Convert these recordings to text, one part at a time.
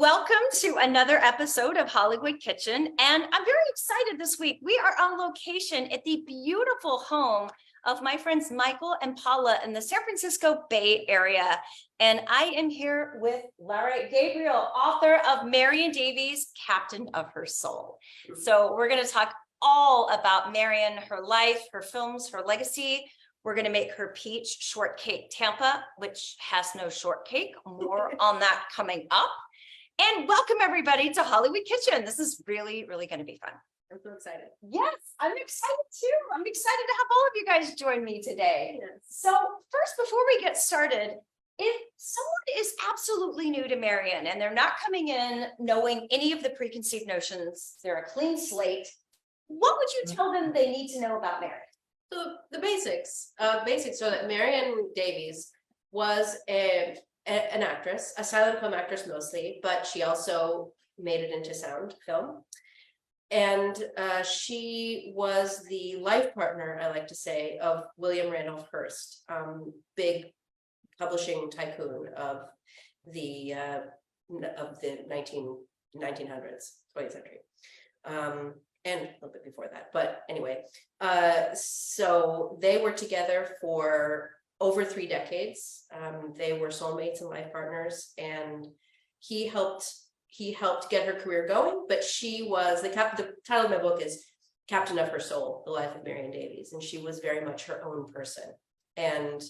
Welcome to another episode of Hollywood Kitchen, and I'm very excited this week. We are on location at the beautiful home of my friends Michael and Paula in the San Francisco Bay Area, and I am here with Lara Gabrielle, author of Marion Davies, Captain of Her Soul. So we're going to talk all about Marion, her life, her films, her legacy. We're going to make her peach shortcake Tampa, which has no shortcake. More on that coming up. And welcome everybody to Hollywood Kitchen. This is really going to be fun. I'm so excited. Yes, I'm excited too. I'm excited to have all of you guys join me today. Yes. So first, before we get started, if someone is absolutely new to Marion and they're not coming in knowing any of the preconceived notions, they're a clean slate, what would you tell them they need to know about Marion? So the basics so that Marion Davies was an actress, a silent film actress mostly, but she also made it into sound film. And she was the life partner, I like to say, of William Randolph Hearst, big publishing tycoon of the 1900s, 20th century. And a little bit before that, but anyway, so they were together for over 3 decades. They were soulmates and life partners, and he helped get her career going. But she was the title of my book is Captain of Her Soul: The Life of Marion Davies, and she was very much her own person and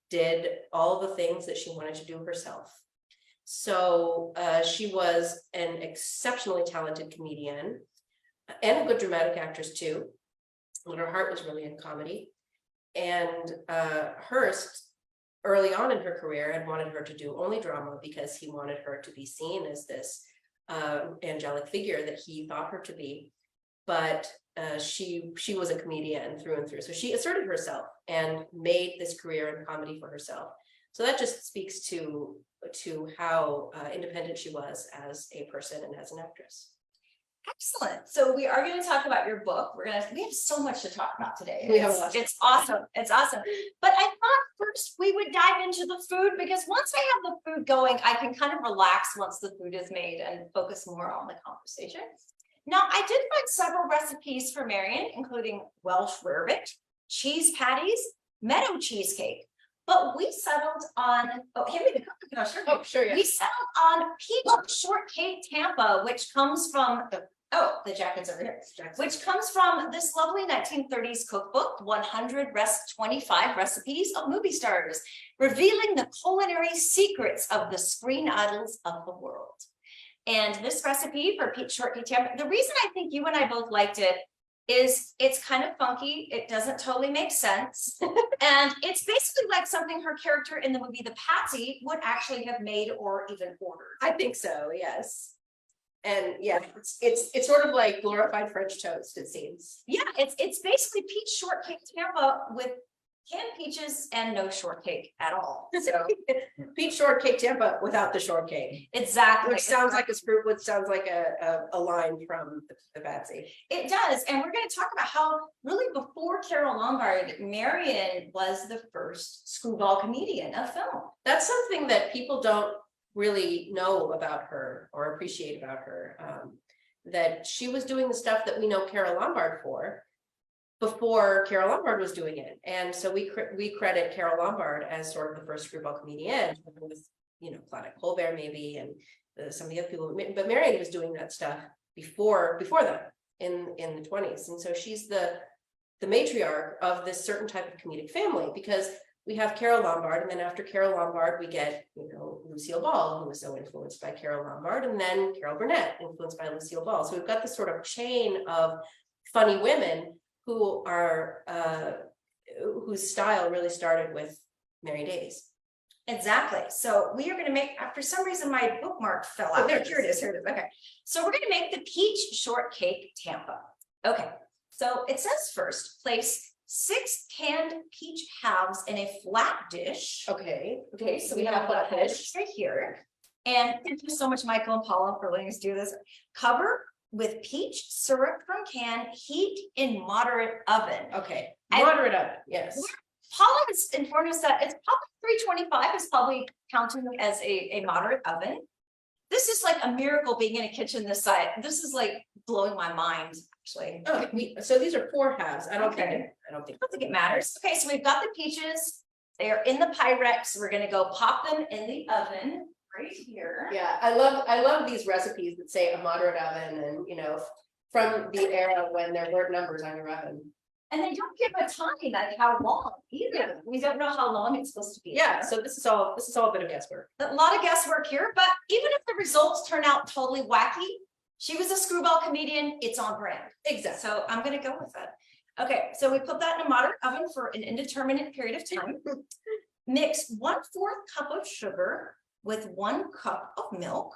did all the things that she wanted to do herself. So she was an exceptionally talented comedian and a good dramatic actress too. And her heart was really in comedy. And Hearst, early on in her career, had wanted her to do only drama because he wanted her to be seen as this angelic figure that he thought her to be. But she was a comedian through and through. So she asserted herself and made this career in comedy for herself. So that just speaks to how independent she was as a person and as an actress. Excellent. So we are going to talk about your book. We have so much to talk about today. It's awesome. It's awesome. But I thought first we would dive into the food, because once I have the food going, I can kind of relax once the food is made and focus more on the conversation. Now, I did find several recipes for Marion, including Welsh rarebit, cheese patties, meadow cheesecake. But we settled on, hand me the cookie. No, sure. Oh, sure, yeah. We settled on peach shortcake Tampa, which comes from, the jacket's over here, which comes from this lovely 1930s cookbook, 25 recipes of movie stars, revealing the culinary secrets of the screen idols of the world. And this recipe for peach shortcake Tampa, the reason I think you and I both liked it is it's kind of funky. It doesn't totally make sense. And it's basically like something her character in the movie The Patsy would actually have made or even ordered. I think so, yes. And yeah, it's sort of like glorified French toast, it seems. Yeah, it's basically peach shortcake Tampa with canned peaches and no shortcake at all. So peach shortcake Tampa without the shortcake. Exactly. Which sounds like a line from the Patsy. It does. And we're going to talk about how really before Carole Lombard, Marion was the first screwball comedian of film. That's something that people don't really know about her or appreciate about her. That she was doing the stuff that we know Carole Lombard for before Carole Lombard was doing it. And so we credit Carole Lombard as sort of the first screwball comedian with, Claudette Colbert maybe, and some of the other people. But Marion was doing that stuff before them in the 20s. And so she's the matriarch of this certain type of comedic family, because we have Carole Lombard, and then after Carole Lombard, we get, Lucille Ball, who was so influenced by Carole Lombard, and then Carol Burnett, influenced by Lucille Ball. So we've got this sort of chain of funny women who are whose style really started with Marion Davies. Exactly. So we are going to make, for some reason, my bookmark fell out. Here it is. Okay. So we're going to make the peach shortcake Tampa. Okay. So it says first, place 6 canned peach halves in a flat dish. Okay. So we have a flat dish right here. And thank you so much, Michael and Paula, for letting us do this. Cover with peach syrup from can, heat in moderate oven. Okay. Moderate oven. Yes. Paula has informed us that it's probably 325 is probably counting as a moderate oven. This is like a miracle being in a kitchen this size. This is like blowing my mind, actually. Oh, so these are 4 halves. I don't think I don't think it matters. Okay, so we've got the peaches. They are in the Pyrex. We're gonna go pop them in the oven right here. Yeah, I love these recipes that say a moderate oven and, you know, from the era when there weren't numbers on your oven. And they don't give a time, like how long either. Yeah. We don't know how long it's supposed to be. Yeah, so this is all a bit of guesswork. A lot of guesswork here, but even if the results turn out totally wacky, she was a screwball comedian, it's on brand. Exactly. So I'm gonna go with it. Okay, so we put that in a moderate oven for an indeterminate period of time. Mix 1/4 cup of sugar with 1 cup of milk.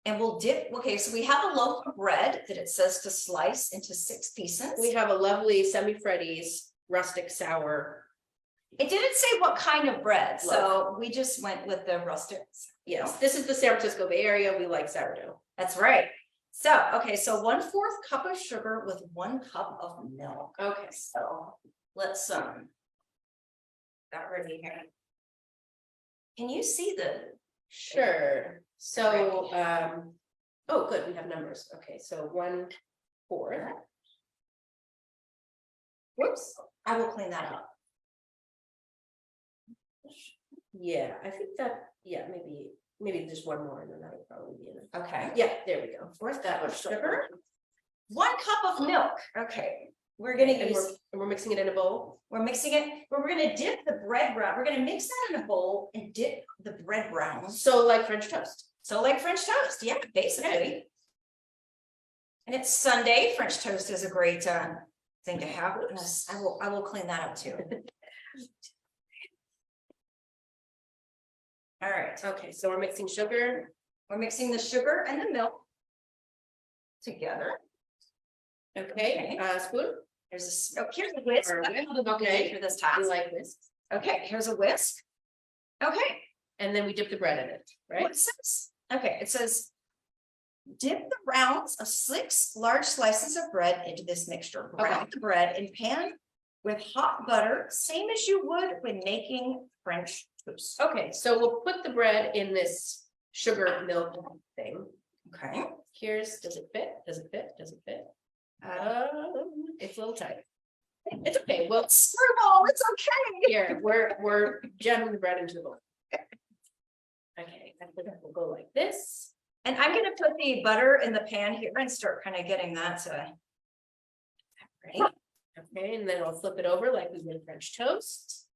And we'll dip, okay, so we have a loaf of bread that it says to slice into 6 pieces. We have a lovely semi-Freddy's rustic sour. It didn't say what kind of bread, so we just went with the rustic. Yes, this is the San Francisco Bay Area. We like sourdough. That's right. So, okay, so 1/4 cup of sugar with 1 cup of milk. Okay. So let's that ready here. Can you see the? Sure. So, oh, good, we have numbers. Okay, so 1/4. Whoops, I will clean that up. Yeah, I think that, yeah, maybe just 1 more and then that would probably be enough. Okay. Yeah, there we go. 1/4 cup of sugar. 1 cup of milk. Okay, we're gonna use. And we're mixing it in a bowl. We're mixing it, but we're gonna dip the bread brown. We're gonna mix that in a bowl and dip the bread browns. So like French toast. So like French toast, yeah, basically. Okay. And it's Sunday. French toast is a great thing to have. I will clean that up too. All right. Okay, so we're mixing sugar. We're mixing the sugar and the milk together. Okay, spoon. Here's a whisk. Okay, For this I task. like this. Okay, here's a whisk. Okay. And then we dip the bread in it, right? What it says? Okay, it says dip the rounds of 6 large slices of bread into this mixture. Brown the bread in pan with hot butter, same as you would when making French toast. Okay, so we'll put the bread in this sugar milk thing. Okay. Does it fit? Does it fit? Does it fit? It's a little tight. It's okay. Well, Screwball, it's okay. here, we're jamming the bread into the bowl. Okay, I think we'll go like this. And I'm gonna put the butter in the pan here and start kind of getting that ready. Okay, and then we'll flip it over like we would French toast.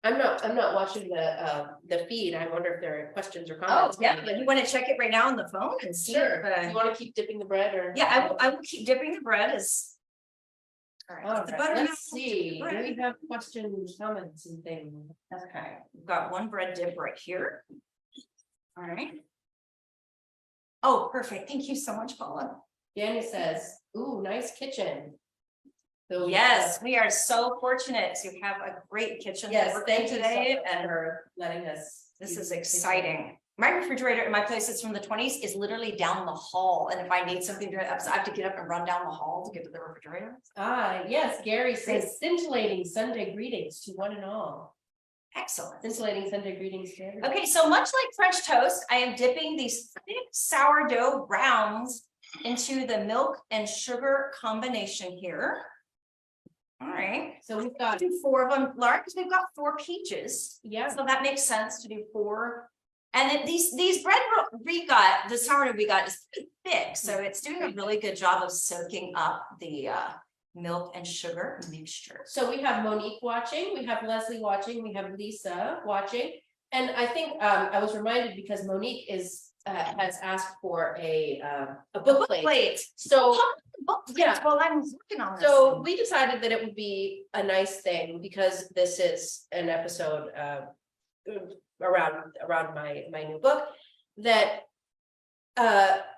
I'm not watching the feed. I wonder if there are questions or Oh, comments. yeah, but you want to check it right now on the phone and see? Sure. if, You want to keep dipping the bread or? Yeah, I will keep dipping the bread as. All right, All the right, butter now. let's see. Do we have questions, comments and things? Okay, we've got 1 bread dip right here. All right. Oh, perfect. Thank you so much, Paula. Daniel says, ooh, nice kitchen. So Yes, we are so fortunate to have a great kitchen. that Yes, we're in thank you today, so much and for letting us. this use is the exciting. My refrigerator in my place is from the 20s is literally down the hall, and if I need something to, I have to get up and run down the hall to get to the refrigerator. kitchen. Ah, yes, Gary says scintillating Sunday greetings to one and all. Excellent. Scintillating Sunday greetings to everyone. Okay, so much like French toast, I am dipping these thick sourdough rounds into the milk and sugar combination here. All right, So we've got, do 4 of them, Laura, because we've got 4 peaches. yeah, So that makes sense to do 4. And then these bread we got, the sourdough we got is pretty thick, so it's doing a really good job of soaking up the milk and sugar mixture. so we have Monique watching, we have Leslie watching, we have Lisa watching. And I think I was reminded because Monique has asked for a book plate. Plate. So Book Yeah. plates while I'm working on this. So we decided that it would be a nice thing because this is an episode around my new book, that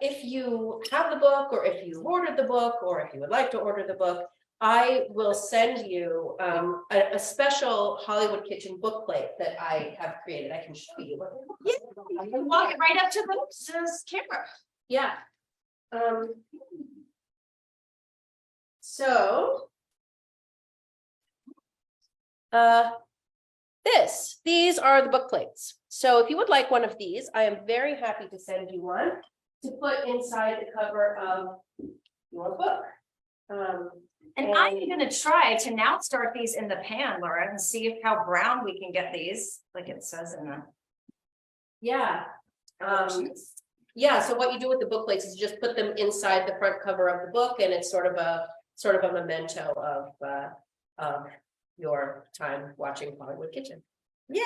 if you have the book or if you ordered the book or if you would like to order the book, I will send you a special Hollywood Kitchen book plate that I have created. I can show you. Yeah, you can walk it right up to the camera. Yeah. So These are the book plates. So if you would like one of these, I am very happy to send you one to put inside the cover of your book. And I'm gonna try to now start these in the pan, Laura, and see if how brown we can get these, like it says in the. Yeah. Yeah, so what you do with the book plates is you just put them inside the front cover of the book, and it's sort of a memento of your time watching Hollywood Kitchen. Yay!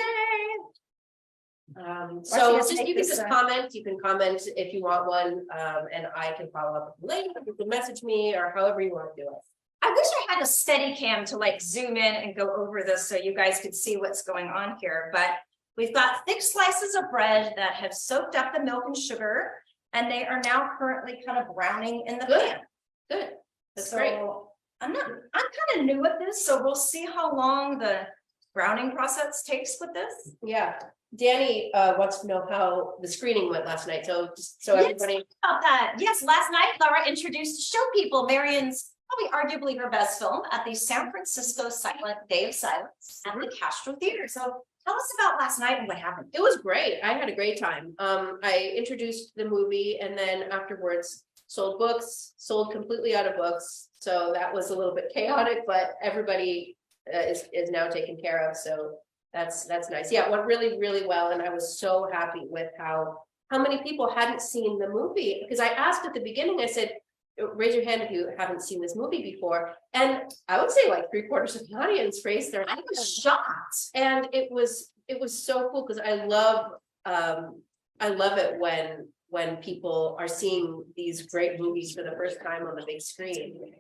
So just you can just comment. You can comment if you want one, and I can follow up with you later. You can message me or however you want to do it. I wish I had a steady cam to like zoom in and go over this so you guys could see what's going on here, but we've got thick slices of bread that have soaked up the milk and sugar, and they are now currently kind of browning in the pan. Good. That's So great. I'm kind of new at this, so we'll see how long the browning process takes with this. Yeah. Danny wants to know how the screening went last night. So just so everybody. About that. Yes, last night Laura introduced Show People, Marion's probably arguably her best film, at the San Francisco Silent Day of Silence at the Castro Theater. So tell us about last night and what happened. It was great. I had a great time. I introduced the movie, and then afterwards sold books, sold completely out of books. So that was a little bit chaotic, but everybody is now taken care of. So that's nice. Yeah, it went really, really well. And I was so happy with how many people hadn't seen the movie, because I asked at the beginning, I said, raise your hand if you haven't seen this movie before. And I would say like 3/4 of the audience raised their hand. I was shocked. And it was so cool, because I love it when people are seeing these great movies for the first time on the big screen.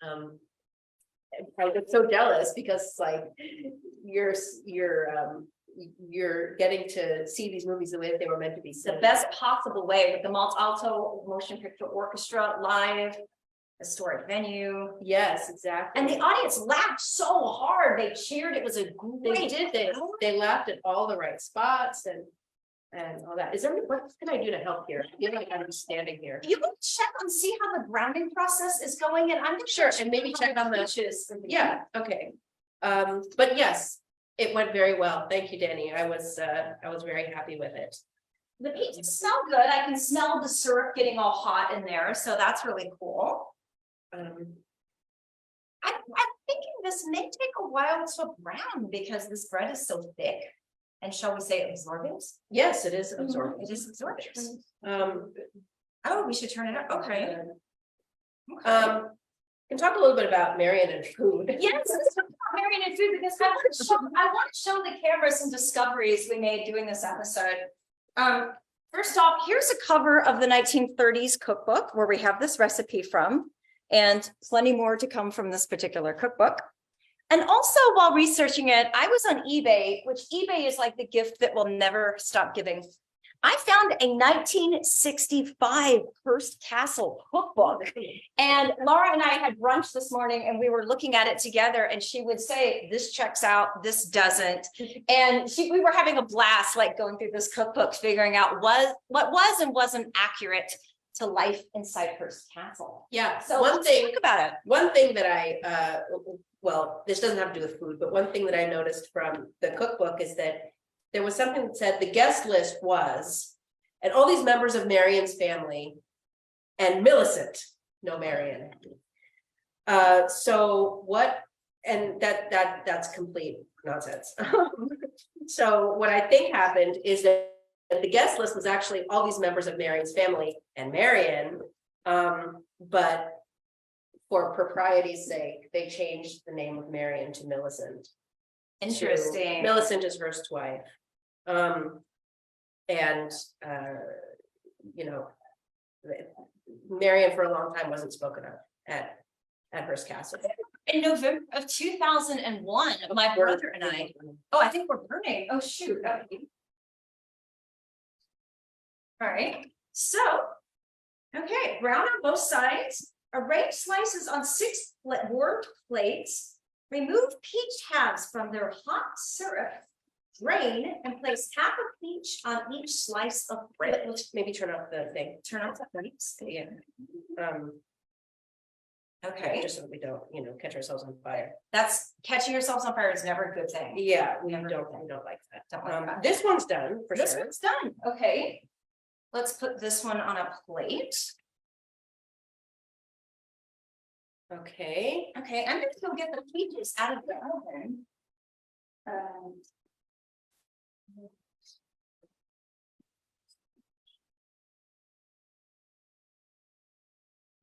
I get so jealous, because like you're getting to see these movies the way that they were meant to be seen. The best possible way, with the Alto Motion Picture Orchestra live, historic venue. Yes, exactly. And the audience laughed so hard. They cheered. It was a great. They laughed at all the right spots and all that. Is there what can I do to help here? I feel like I'm just standing here. You can check and see how the grounding process is going, and I'm Sure, and maybe check on the peaches. Yeah, okay. But yes, it went very well. Thank you, Danny. I was very happy with it. The peaches smell good. I can smell the syrup getting all hot in there, so that's really cool. I'm thinking this may take a while to brown, because this bread is so thick. And shall we say absorbent? Yes, it is absorbent. It is absorbent. Oh, We should turn it up. Okay. Can talk a little bit about Marion and food. Yes, let's talk about Marion and food, because I want to show the camera some discoveries we made doing this episode. First off, here's a cover of the 1930s cookbook where we have this recipe from, and plenty more to come from this particular cookbook. And also, while researching it, I was on eBay, which eBay is like the gift that will never stop giving. I found a 1965 Hearst Castle cookbook, and Laura and I had brunch this morning, and we were looking at it together, and she would say, this checks out, this doesn't. And we were having a blast, like going through this cookbook, figuring out what was and wasn't accurate to life inside Hearst Castle. Yeah, So let's talk about it. One thing that well, this doesn't have to do with food, but one thing that I noticed from the cookbook is that there was something that said the guest list was, and all these members of Marion's family, and Millicent, no Marion. So what, and that's complete nonsense. So what I think happened is that the guest list was actually all these members of Marion's family and Marion, but for propriety's sake, they changed the name of Marion to Millicent. Interesting. Millicent is Hearst's wife. You know, Marion for a long time wasn't spoken of at Hearst Castle. In November of 2001, my brother and I, I think we're burning. Oh, shoot. Okay. All right. So, okay, brown on both sides. Arrange slices on 6 warmed plates. Remove peach halves from their hot syrup. Drain and place half a peach on each slice of bread. Let's maybe turn off the thing. Turn off the lights. Yeah. Okay, just so we don't, catch ourselves on fire. that's catching yourselves on fire is never a good thing. Yeah, we Never don't good. like that. Don't like that. This one's done for This sure. one's done. Okay. Let's put this one on a plate. Okay. Okay, I'm gonna go get the peaches out of the oven.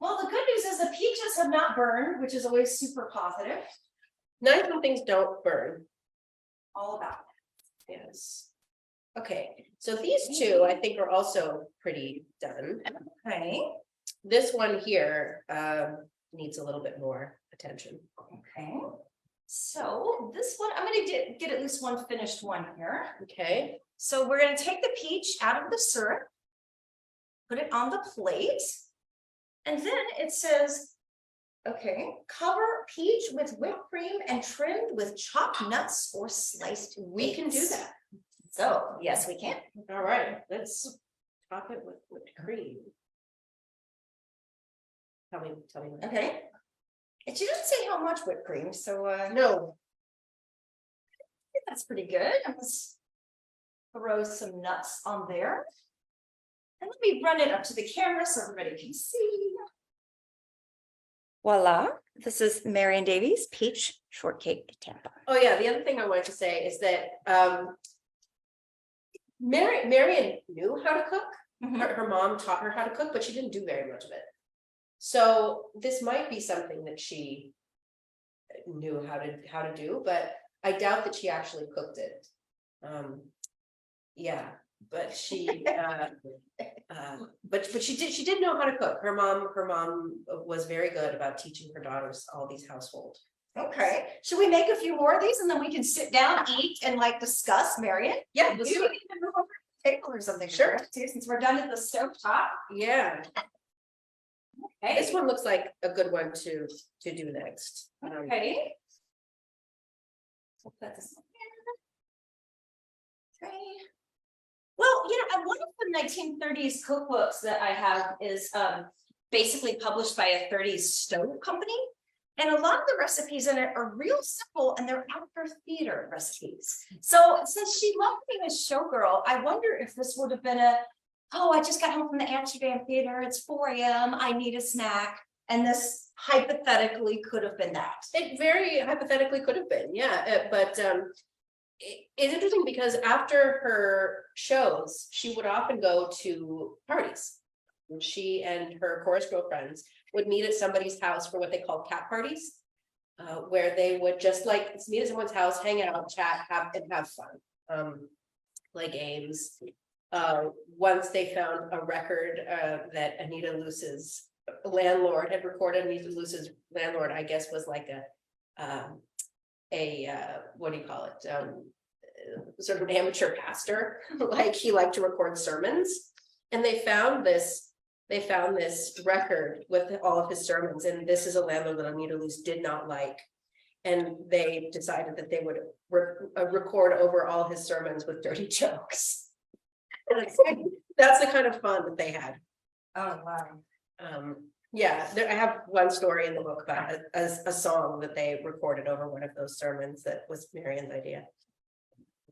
Well, the good news is the peaches have not burned, which is always super positive. Nice when things don't burn. All about Yes. Okay, so these two I think are also pretty done. it. Okay. This one here needs a little bit more attention. Okay. So this one, I'm gonna get at least one finished one here. Okay. So we're gonna take the peach out of the syrup, put it on the plate, and then it says, okay, cover peach with whipped cream and trimmed with chopped nuts or sliced. We can do dates. that. So yes, we can. All right, let's top it with whipped cream. Tell me. When. Okay. And she doesn't say how much whipped cream, so No. that's pretty good. I'm gonna throw some nuts on there. And let me run it up to the camera so everybody can see. Voila, this is Marion Davies, Peach Shortcake Tampa. Oh yeah, the other thing I wanted to say is that Marion knew how to cook. Her mom taught her how to cook, but she didn't do very much of it. So this might be something that she knew how to do, but I doubt that she actually cooked it. Yeah, but she but she did know how to cook. Her mom was very good about teaching her daughters all these household. Okay, should we make a few more of these and then we can sit down, eat, and like discuss, Marion? Yeah, Maybe let's we do it. can move over to the table or something. Sure. Too, since we're done at the stove top. Yeah, Okay. this one looks like a good one to do next. Okay. We'll put this one here. Okay. Well, one of the 1930s cookbooks that I have is basically published by a 30s stove company. And a lot of the recipes in it are real simple and they're after theater recipes. So since she loved being a showgirl, I wonder if this would have been oh, I just got home from the Amsterdam theater. It's 4 a.m. I need a snack. And this hypothetically could have been that. It very hypothetically could have been, yeah. But it's interesting because after her shows, she would often go to parties. She and her chorus girlfriends would meet at somebody's house for what they called cat parties, where they would just like meet at someone's house, hang out, chat, have fun, play games. Once they found a record that Anita Luce's landlord had recorded. Anita Luce's landlord, I guess, was like a what do you call it? Sort of an amateur pastor. Like he liked to record sermons, and they found this record with all of his sermons, and this is a landlord that Anita Luce did not like, and they decided that they would record over all his sermons with dirty jokes. That's the kind of fun that they had. Oh, wow. Yeah, I have one story in the book about a song that they recorded over one of those sermons that was Marion's idea.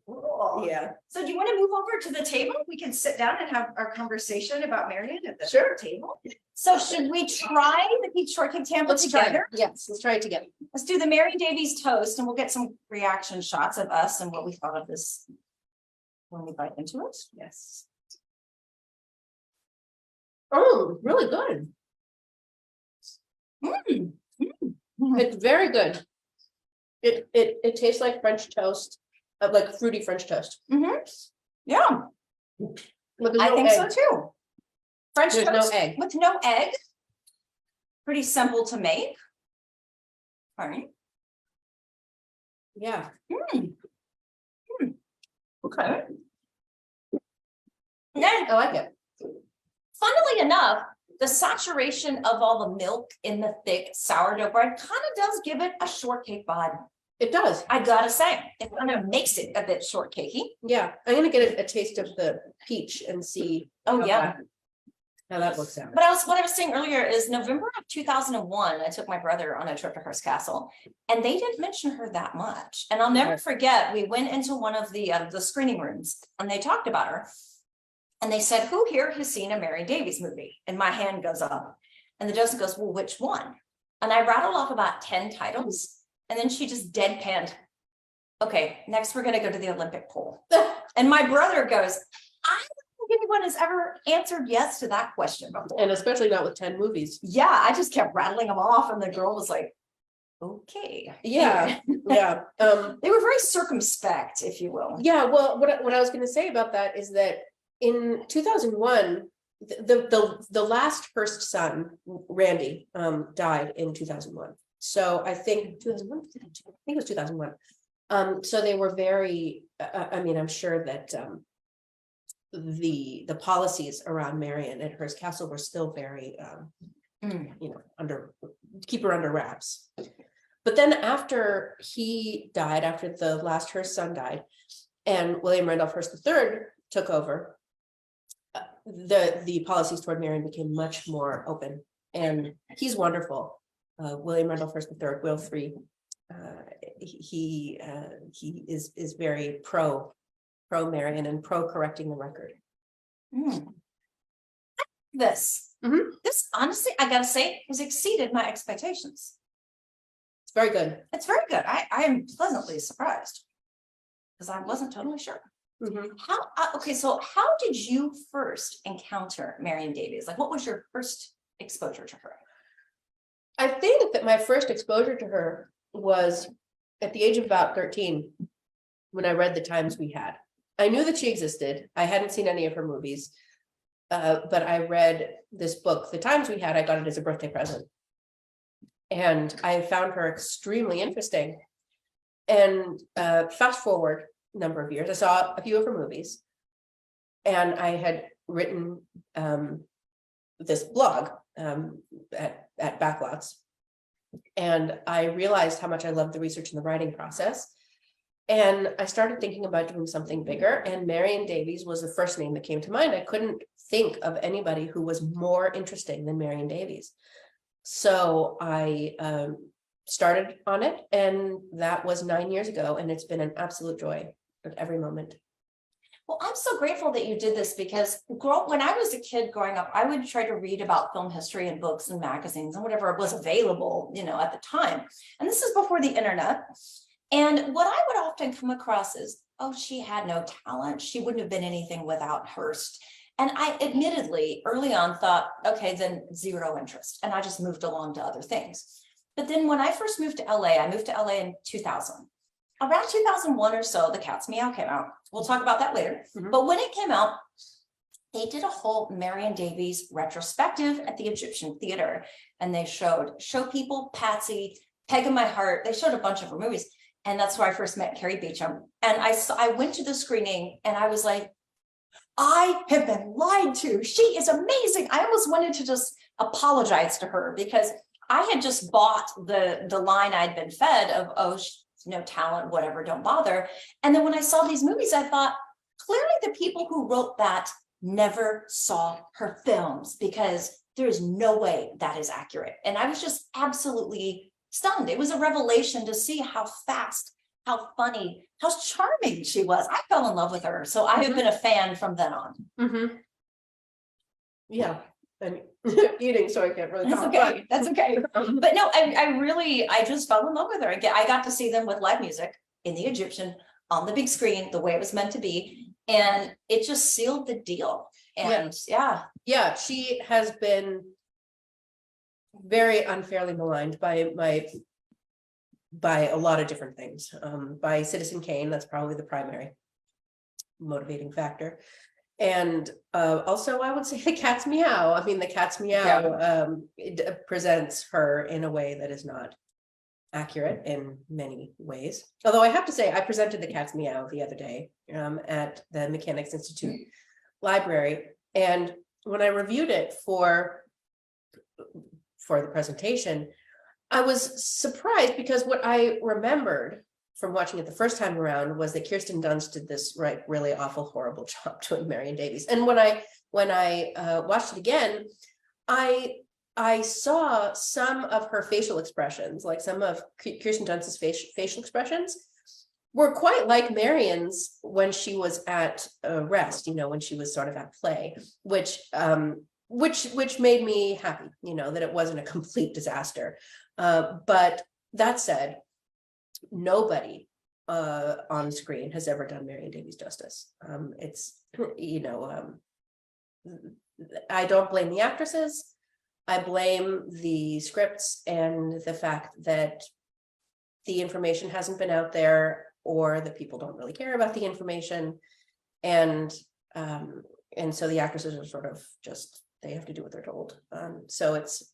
Cool. Yeah. So do you want to move over to the table? We can sit down and have our conversation about Marion at the Sure. table. So should we try the peach shortcake Tampa together? Yes, let's try it together. Let's do the Marion Davies toast and we'll get some reaction shots of us and what we thought of this when we bite into it. Yes. Oh, really good. It's very good. It tastes like French toast, like fruity French toast. Yeah, But there's I no think egg. so too. French There's no toast egg. with no egg. Pretty simple to make. All right. Yeah. Okay. And then, I like it. funnily enough, the saturation of all the milk in the thick sourdough bread kind of does give it a shortcake vibe. It does. I gotta say, it kind of makes it a bit shortcakey. Yeah, I'm gonna get a taste of the peach and see. Oh, how yeah. that- How that works out. But what I was saying earlier is November of 2001, I took my brother on a trip to Hearst Castle, and they didn't mention her that much. And I'll never forget, we went into one of the screening rooms and they talked about her. And they said, who here has seen a Marion Davies movie? And my hand goes up. And the docent goes, well, which one? And I rattled off about 10 titles. And then she just deadpanned. Okay, next we're going to go to the Olympic pool. And my brother goes, I don't think anyone has ever answered yes to that question before. And especially not with 10 movies. Yeah, I just kept rattling them off. And the girl was like, okay. Yeah, yeah. They were very circumspect, if you will. Yeah, well, what I was going to say about that is that in 2001, the last Hearst son, Randy, died in 2001. So I think 2001, I think it was 2001. So they were very, I mean, I'm sure that the policies around Marion at Hearst Castle were still very, you know, keep her under wraps. But then after he died, after the last Hearst son died, and William Randolph Hearst III took over, the policies toward Marion became much more open, and he's wonderful. William Randolph Hearst III, Will III, he is very pro Marion and pro correcting the record. This honestly, I gotta say, has exceeded my expectations. It's very good. It's very good. I am pleasantly surprised because I wasn't totally sure. Okay, so how did you first encounter Marion Davies? Like, what was your first exposure to her? I think that my first exposure to her was at the age of about 13, when I read The Times We Had. I knew that she existed. I hadn't seen any of her movies, but I read this book, The Times We Had. I got it as a birthday present. And I found her extremely interesting. And fast forward a number of years, I saw a few of her movies. And I had written this blog at Backlots. And I realized how much I loved the research and the writing process. And I started thinking about doing something bigger. And Marion Davies was the first name that came to mind. I couldn't think of anybody who was more interesting than Marion Davies. So I started on it, and that was 9 years ago. And it's been an absolute joy at every moment. Well, I'm so grateful that you did this because when I was a kid growing up, I would try to read about film history in books and magazines and whatever was available, you know, at the time. And this is before the internet. And what I would often come across is, oh, she had no talent. She wouldn't have been anything without Hearst. And I admittedly early on thought, okay, then zero interest. And I just moved along to other things. But then when I first moved to LA, I moved to LA in 2000. Around 2001 or so, The Cat's Meow came out. We'll talk about that later. But when it came out, they did a whole Marion Davies retrospective at the Egyptian Theater. And they showed Show People, Patsy, Peg in My Heart. They showed a bunch of her movies. And that's where I first met Carrie Beecham. And I went to the screening and I was like, I have been lied to. She is amazing. I almost wanted to just apologize to her because I had just bought the line I'd been fed of, oh, no talent, whatever, don't bother. And then when I saw these movies, I thought, clearly the people who wrote that never saw her films because there is no way that is accurate. And I was just absolutely stunned. It was a revelation to see how fast, how funny, how charming she was. I fell in love with her. So I have been a fan from then on. Yeah. I'm eating, so I can't really talk. That's okay. But no, I just fell in love with her. I got to see them with live music in the Egyptian on the big screen, the way it was meant to be. And it just sealed the deal. And yeah, she has been very unfairly maligned by a lot of different things. By Citizen Kane, that's probably the primary motivating factor. And also, I would say The Cat's Meow. I mean, The Cat's Meow it presents her in a way that is not accurate in many ways. Although I have to say, I presented The Cat's Meow the other day at the Mechanics Institute Library. And when I reviewed it for the presentation, I was surprised because what I remembered from watching it the first time around was that Kirsten Dunst did this really awful, horrible job doing Marion Davies. And when I watched it again, I saw some of her facial expressions, like some of Kirsten Dunst's facial expressions were quite like Marion's when she was at rest, when she was sort of at play, which made me happy, that it wasn't a complete disaster. But that said, nobody on screen has ever done Marion Davies justice. I don't blame the actresses. I blame the scripts and the fact that the information hasn't been out there, or that people don't really care about the information. And so the actresses are sort of just, they have to do what they're told. So it's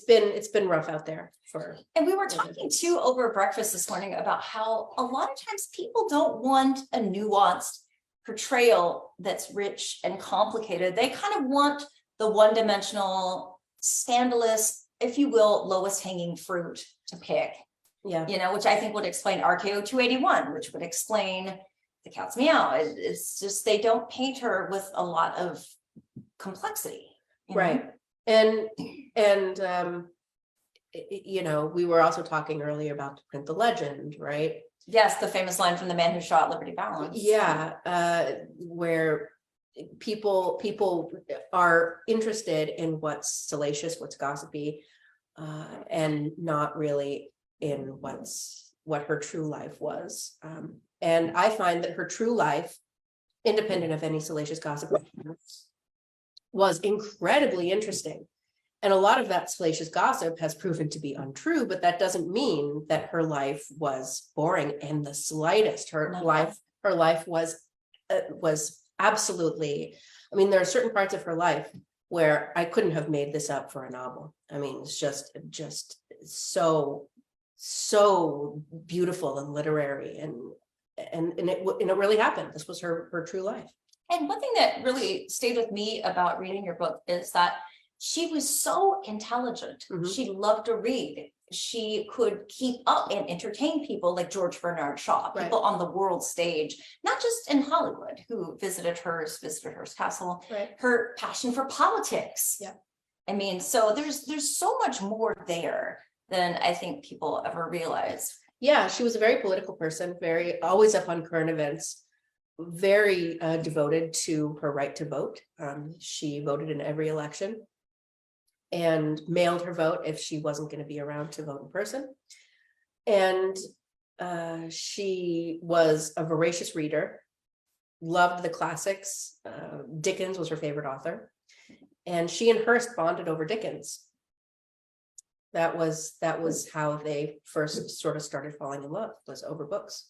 been rough out there for. And we were talking too over breakfast this morning about how a lot of times people don't want a nuanced portrayal that's rich and complicated. They kind of want the one-dimensional, scandalous, if you will, lowest hanging fruit to pick. Yeah. Which I think would explain RKO 281, which would explain the cat's meow. It's just, they don't paint her with a lot of complexity. Right. And we were also talking earlier about To Print the Legend, right? Yes, the famous line from The Man Who Shot Liberty Valance. Yeah, where people are interested in what's salacious, what's gossipy, and not really in what her true life was. And I find that her true life, independent of any salacious gossip, was incredibly interesting. And a lot of that salacious gossip has proven to be untrue, but that doesn't mean that her life was boring in the slightest. Her life was absolutely, there are certain parts of her life where I couldn't have made this up for a novel. It's just so beautiful and literary, and it really happened. This was her true life. And one thing that really stayed with me about reading your book is that she was so intelligent. Mm-hmm. She loved to read. She could keep up and entertain people like George Bernard Shaw, people on the world stage, not just in Hollywood, who visited Hearst Castle, her passion for politics. Yeah. So there's so much more there than I think people ever realize. Yeah, she was a very political person, always up on current events, very devoted to her right to vote. She voted in every election and mailed her vote if she wasn't going to be around to vote in person. And she was a voracious reader, loved the classics. Dickens was her favorite author. And she and Hearst bonded over Dickens. That was how they first sort of started falling in love, was over books.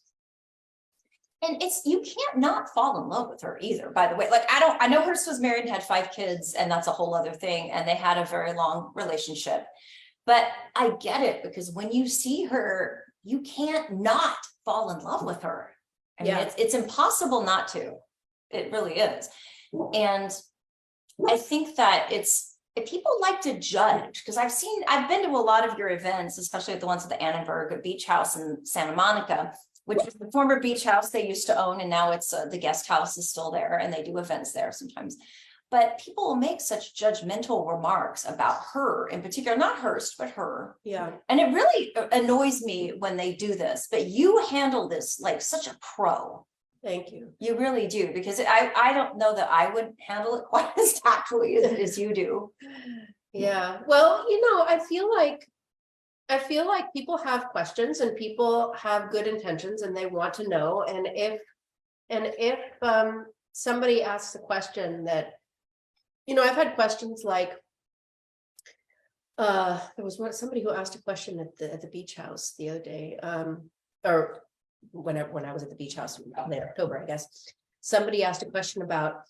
And you can't not fall in love with her either, by the way. I know Hearst was married and had 5 kids, and that's a whole other thing. And they had a very long relationship. But I get it, because when you see her, you can't not fall in love with her. It's impossible not to. It really is. And I think that if people like to judge, because I've been to a lot of your events, especially the ones at the Annenberg Beach House in Santa Monica, which is the former beach house they used to own, and now it's the guest house is still there, and they do events there sometimes. But people will make such judgmental remarks about her in particular, not Hearst, but her. Yeah. And it really annoys me when they do this, but you handle this like such a pro. Thank you. You really do, because I don't know that I would handle it quite as tactfully as you do. Yeah. Well, I feel like people have questions and people have good intentions and they want to know. And if somebody asks a question that, I've had questions like, there was somebody who asked a question at the beach house the other day, or when I was at the beach house in late October, I guess. Somebody asked a question about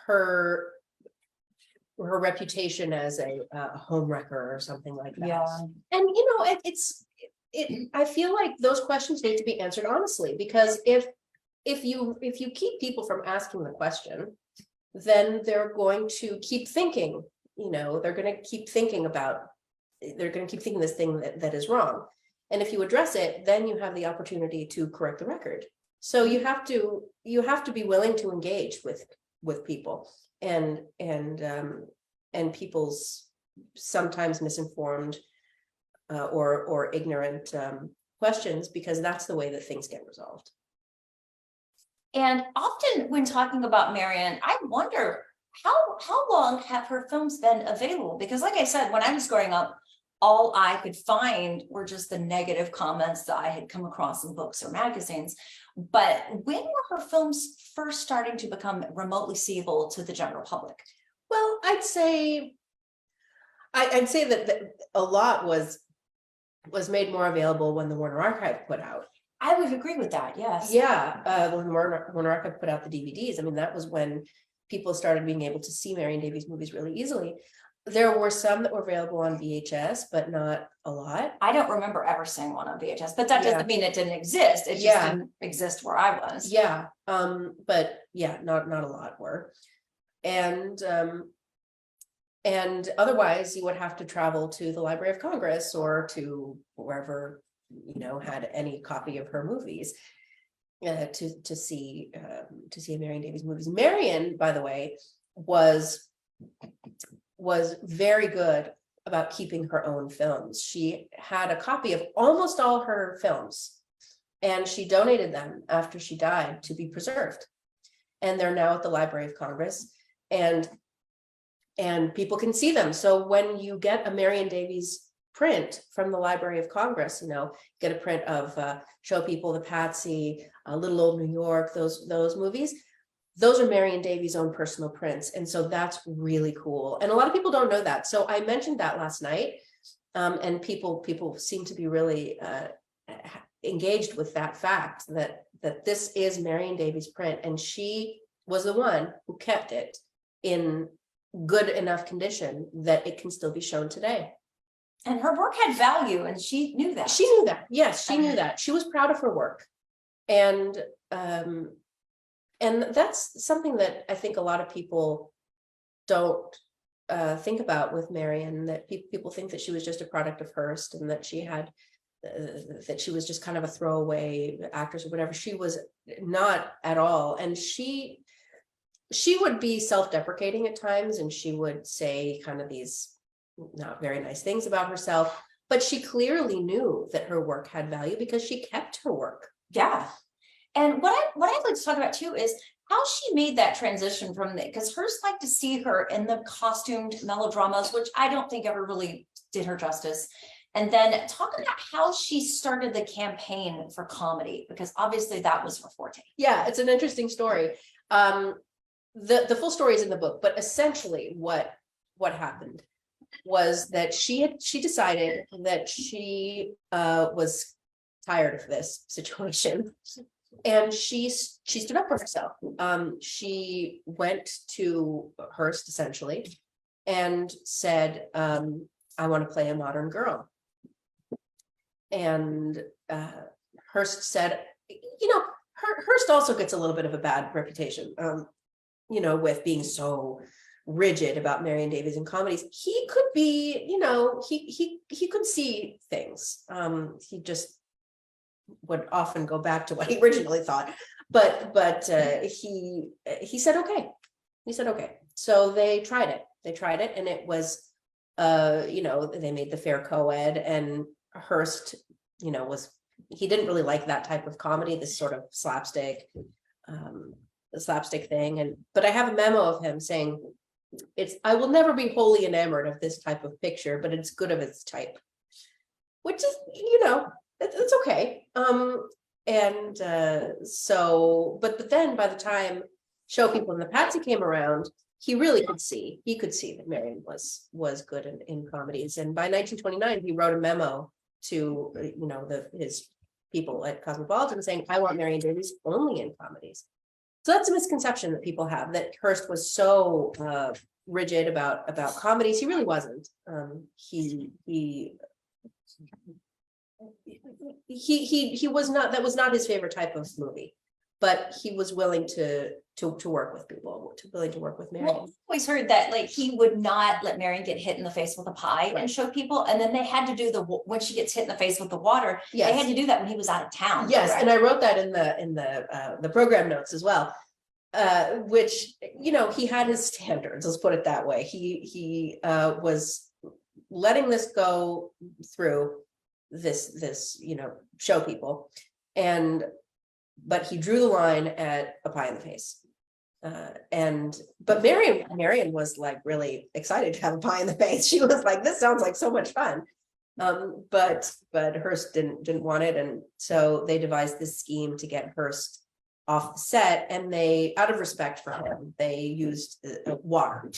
her reputation as a home wrecker or something like that. Yeah. And I feel like those questions need to be answered honestly, because if you keep people from asking the question, then they're going to keep thinking, they're going to keep thinking about they're going to keep thinking this thing that is wrong. And if you address it, then you have the opportunity to correct the record. So you have to be willing to engage with people and people's sometimes misinformed or ignorant questions, because that's the way that things get resolved. And often when talking about Marion, I wonder how long have her films been available? Because like I said, when I was growing up, all I could find were just the negative comments that I had come across in books or magazines. But when were her films first starting to become remotely seeable to the general public? Well, I'd say that a lot was made more available when the Warner Archive put out. I would agree with that, yes. Yeah, when Warner Archive put out the DVDs, I mean, that was when people started being able to see Marion Davies movies really easily. There were some that were available on VHS, but not a lot. I don't remember ever seeing one on VHS, but that doesn't mean it didn't exist. It just didn't exist where I was. Yeah, but yeah, not a lot were. And otherwise you would have to travel to the Library of Congress or to wherever, had any copy of her movies to see Marion Davies movies. Marion, by the way, was very good about keeping her own films. She had a copy of almost all her films, and she donated them after she died to be preserved. And they're now at the Library of Congress, and people can see them. So when you get a Marion Davies print from the Library of Congress, get a print of Show People, The Patsy, Little Old New York, those movies. Those are Marion Davies' own personal prints. And so that's really cool. And a lot of people don't know that. So I mentioned that last night. And people seem to be really engaged with that fact that this is Marion Davies' print. And she was the one who kept it in good enough condition that it can still be shown today. And her work had value, and she knew that. She knew that. Yes, she knew that. She was proud of her work. And that's something that I think a lot of people don't think about with Marion, that people think that she was just a product of Hearst and that she had that she was just kind of a throwaway actress or whatever. She was not at all. And she would be self-deprecating at times, and she would say kind of these not very nice things about herself, but she clearly knew that her work had value because she kept her work. Yeah. And what I'd like to talk about too is how she made that transition from because Hearst liked to see her in the costumed melodramas, which I don't think ever really did her justice. And then talk about how she started the campaign for comedy, because obviously that was her forte. Yeah, it's an interesting story. The full story is in the book, but essentially what happened was that she decided that she was tired of this situation, and she stood up for herself. She went to Hearst essentially and said, I want to play a modern girl. And Hearst said, Hearst also gets a little bit of a bad reputation, with being so rigid about Marion Davies and comedies. He could be, he could see things. He just would often go back to what he originally thought, but he said okay. He said okay. So they tried it, and it was they made the fair co-ed, and Hearst he didn't really like that type of comedy, this sort of slapstick thing. But I have a memo of him saying, I will never be wholly enamored of this type of picture, but it's good of its type, which is, it's okay. But then by the time Show People and The Patsy came around, he could see that Marion was good in comedies. And by 1929, he wrote a memo to, his people at Cosmopolitan saying, I want Marion Davies only in comedies. So that's a misconception that people have, that Hearst was so rigid about comedies. He really wasn't. He was not. That was not his favorite type of movie, but he was willing to to work with people, willing to work with Marion. Well, I've always heard that like he would not let Marion get hit in the face with a pie and show people, and then they had to do when she gets hit in the face with the water. They had to do that when he was out of town. Yes, correct? and I wrote that in the program notes as well. Which, you know, he had his standards, let's put it that way. He was letting this go through this, you know, show people, but he drew the line at a pie in the face. But Marion was like really excited to have a pie in the face. She was like, this sounds like so much fun. But Hearst didn't want it, and so they devised this scheme to get Hearst off the set, and they, out of respect for him, they used water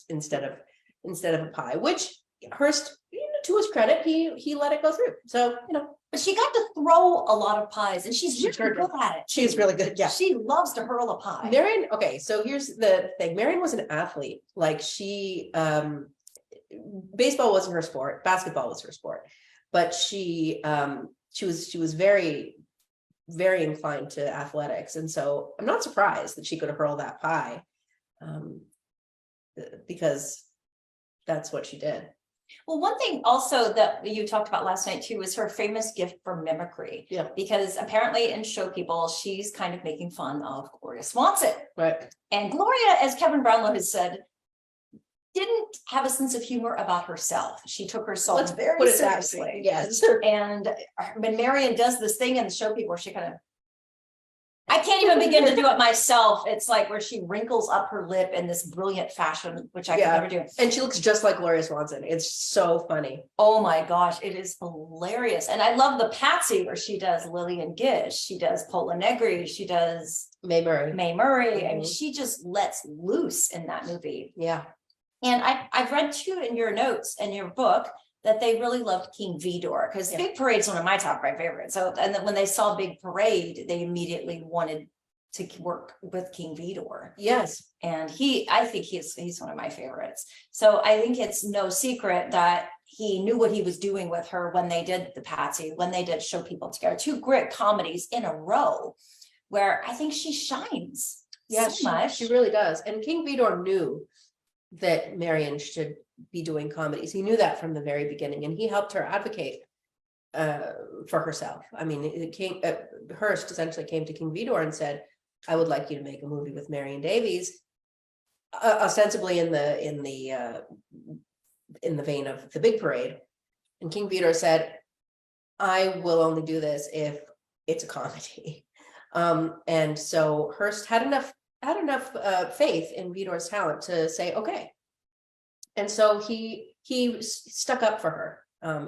instead of a pie, which Hearst, you know, to his credit, he let it go through. So, you know, but she got to throw a lot of pies, and she's really good at it. She's really good. Yeah, she loves to hurl a pie. Marion. Okay, so here's the thing. Marion was an athlete. Like she, baseball wasn't her sport. Basketball was her sport, but she was very, very inclined to athletics, and so I'm not surprised that she could hurl that pie, because that's what she did. Well, one thing also that you talked about last night too was her famous gift for mimicry. Yeah. Because apparently in Show People, she's kind of making fun of Gloria Swanson. Right. And Gloria, as Kevin Brownlow has said, didn't have a sense of humor about herself. She took herself very seriously. Yes. And when Marion does this thing in the Show People where she kind of, I can't even begin to do it myself. It's like where she wrinkles up her lip in this brilliant fashion, which I can never do. And she looks just like Gloria Swanson. It's so funny. Oh my gosh, it is hilarious. And I love the Patsy where she does Lillian Gish, she does Pola Negri, she does Mae Murray. And she just lets loose in that movie. Yeah. And I've read too in your notes and your book that they really loved King Vidor, because Big Parade's one of my top 5 favorites. So, and then when they saw Big Parade, they immediately wanted to work with King Vidor. Yes. And I think he's one of my favorites. So I think it's no secret that he knew what he was doing with her when they did the Patsy, when they did Show People Together, 2 great comedies in a row, where I think she shines. Yes, so much. She really does. And King Vidor knew that Marion should be doing comedies. He knew that from the very beginning, and he helped her advocate for herself. I mean, Hearst essentially came to King Vidor and said, I would like you to make a movie with Marion Davies, ostensibly in the vein of The Big Parade. And King Vidor said, I will only do this if it's a comedy. And so Hearst had enough faith in Vidor's talent to say, okay. And so he stuck up for her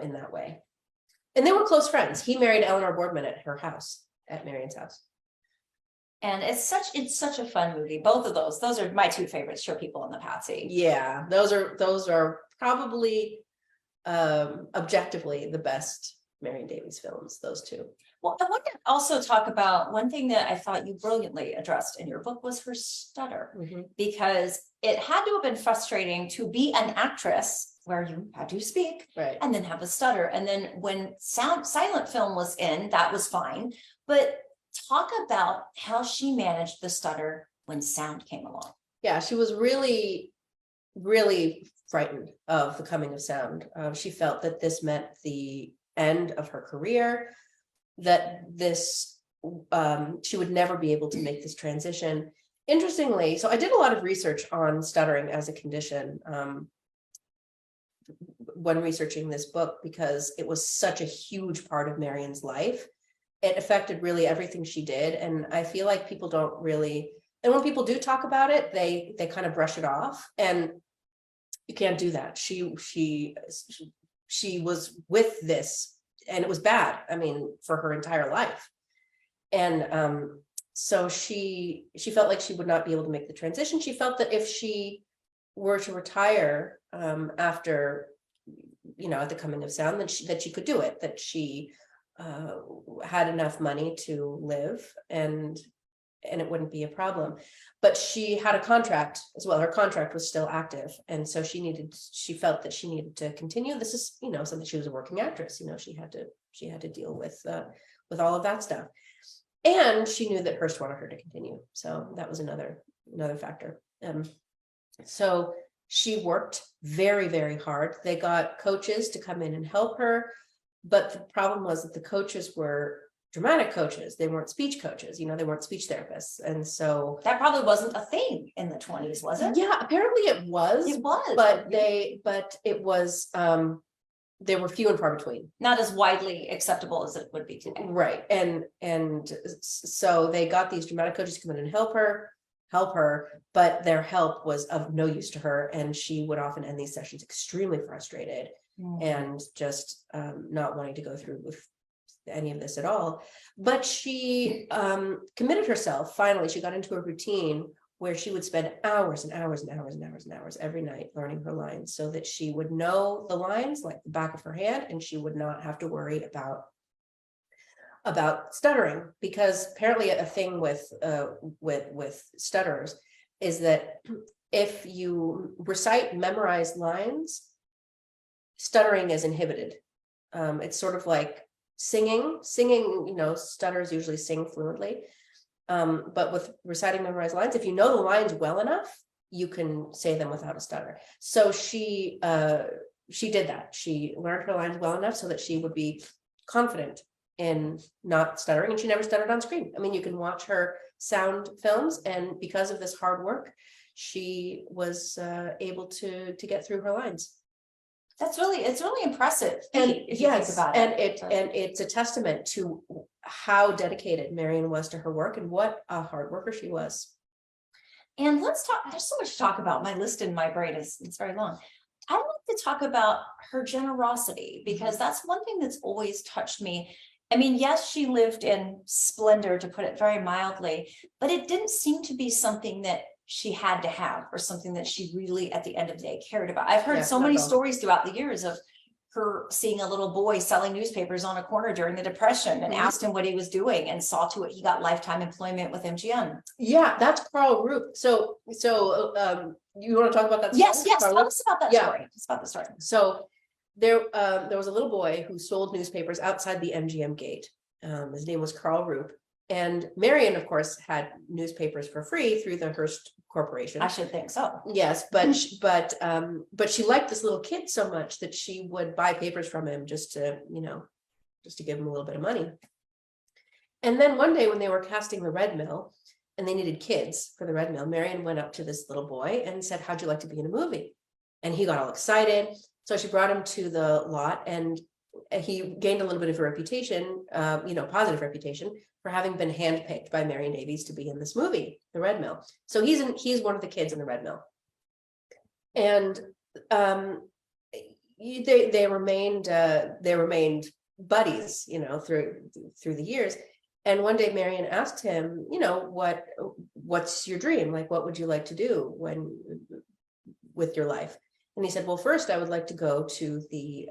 in that way. And they were close friends. He married Eleanor Boardman at her house, at Marion's house. And it's such a fun movie. Both of those are my 2 favorites, Show People and the Patsy. Yeah, those are probably objectively the best Marion Davies films, those 2. Well, I want to also talk about one thing that I thought you brilliantly addressed in your book was her stutter, because it had to have been frustrating to be an actress where you had to speak and then have a stutter. And then when silent film was in, that was fine. But talk about how she managed the stutter when sound came along. Yeah, she was really, really frightened of the coming of sound. She felt that this meant the end of her career, that she would never be able to make this transition. Interestingly, so I did a lot of research on stuttering as a condition when researching this book, because it was such a huge part of Marion's life. It affected really everything she did. And I feel like people don't really, and when people do talk about it, they kind of brush it off, and you can't do that. She was with this, and it was bad. I mean, for her entire life. And so she felt like she would not be able to make the transition. She felt that if she were to retire after, at the coming of sound, that she could do it, that she had enough money to live, and it wouldn't be a problem. But she had a contract as well. Her contract was still active, and so she felt that she needed to continue. This is something, she was a working actress, she had to deal with all of that stuff. And she knew that Hearst wanted her to continue. So that was another factor. So she worked very, very hard. They got coaches to come in and help her. But the problem was that the coaches were dramatic coaches. They weren't speech coaches, they weren't speech therapists. And so that probably wasn't a thing in the 20s, was it? Yeah, apparently it was. It was. But it was, they were few and far between. Not as widely acceptable as it would be today. Right. And so they got these dramatic coaches to come in and help her, but their help was of no use to her. And she would often end these sessions extremely frustrated and just not wanting to go through with any of this at all. But she committed herself. Finally, she got into a routine where she would spend hours and hours and hours and hours and hours every night learning her lines, so that she would know the lines like the back of her hand, and she would not have to worry about stuttering. Because apparently a thing with stutterers is that if you recite memorized lines, stuttering is inhibited. It's sort of like singing, stutters usually sing fluently. But with reciting memorized lines, if you know the lines well enough, you can say them without a stutter. So she did that. She learned her lines well enough so that she would be confident in not stuttering, and she never stuttered on screen. I mean, you can watch her sound films, and because of this hard work, she was able to get through her lines. It's really impressive. And if you think about it. And it's a testament to how dedicated Marion was to her work and what a hard worker she was. And let's talk, there's so much to talk about. My list in my brain it's very long. I'd like to talk about her generosity, because that's one thing that's always touched me. I mean, yes, she lived in splendor, to put it very mildly, but it didn't seem to be something that she had to have, or something that she really at the end of the day cared about. I've heard so many stories throughout the years of her seeing a little boy selling newspapers on a corner during the Depression and asked him what he was doing, and saw to it he got lifetime employment with MGM. Yeah, that's Carl Roop. So you want to talk about that story? Yes, tell us about that story. It's about the story. So there was a little boy who sold newspapers outside the MGM gate. His name was Carl Roop. And Marion, of course, had newspapers for free through the Hearst Corporation. I should think so. Yes, but she liked this little kid so much that she would buy papers from him just to give him a little bit of money. And then one day when they were casting the Red Mill and they needed kids for the Red Mill, Marion went up to this little boy and said, "How'd you like to be in a movie?" And he got all excited. So she brought him to the lot, and he gained a little bit of a reputation, positive reputation, for having been handpicked by Marion Davies to be in this movie, The Red Mill. So he's one of the kids in The Red Mill. And they remained buddies, through the years. And one day Marion asked him, what's your dream? Like, what would you like to do with your life? And he said, well, first I would like to go to the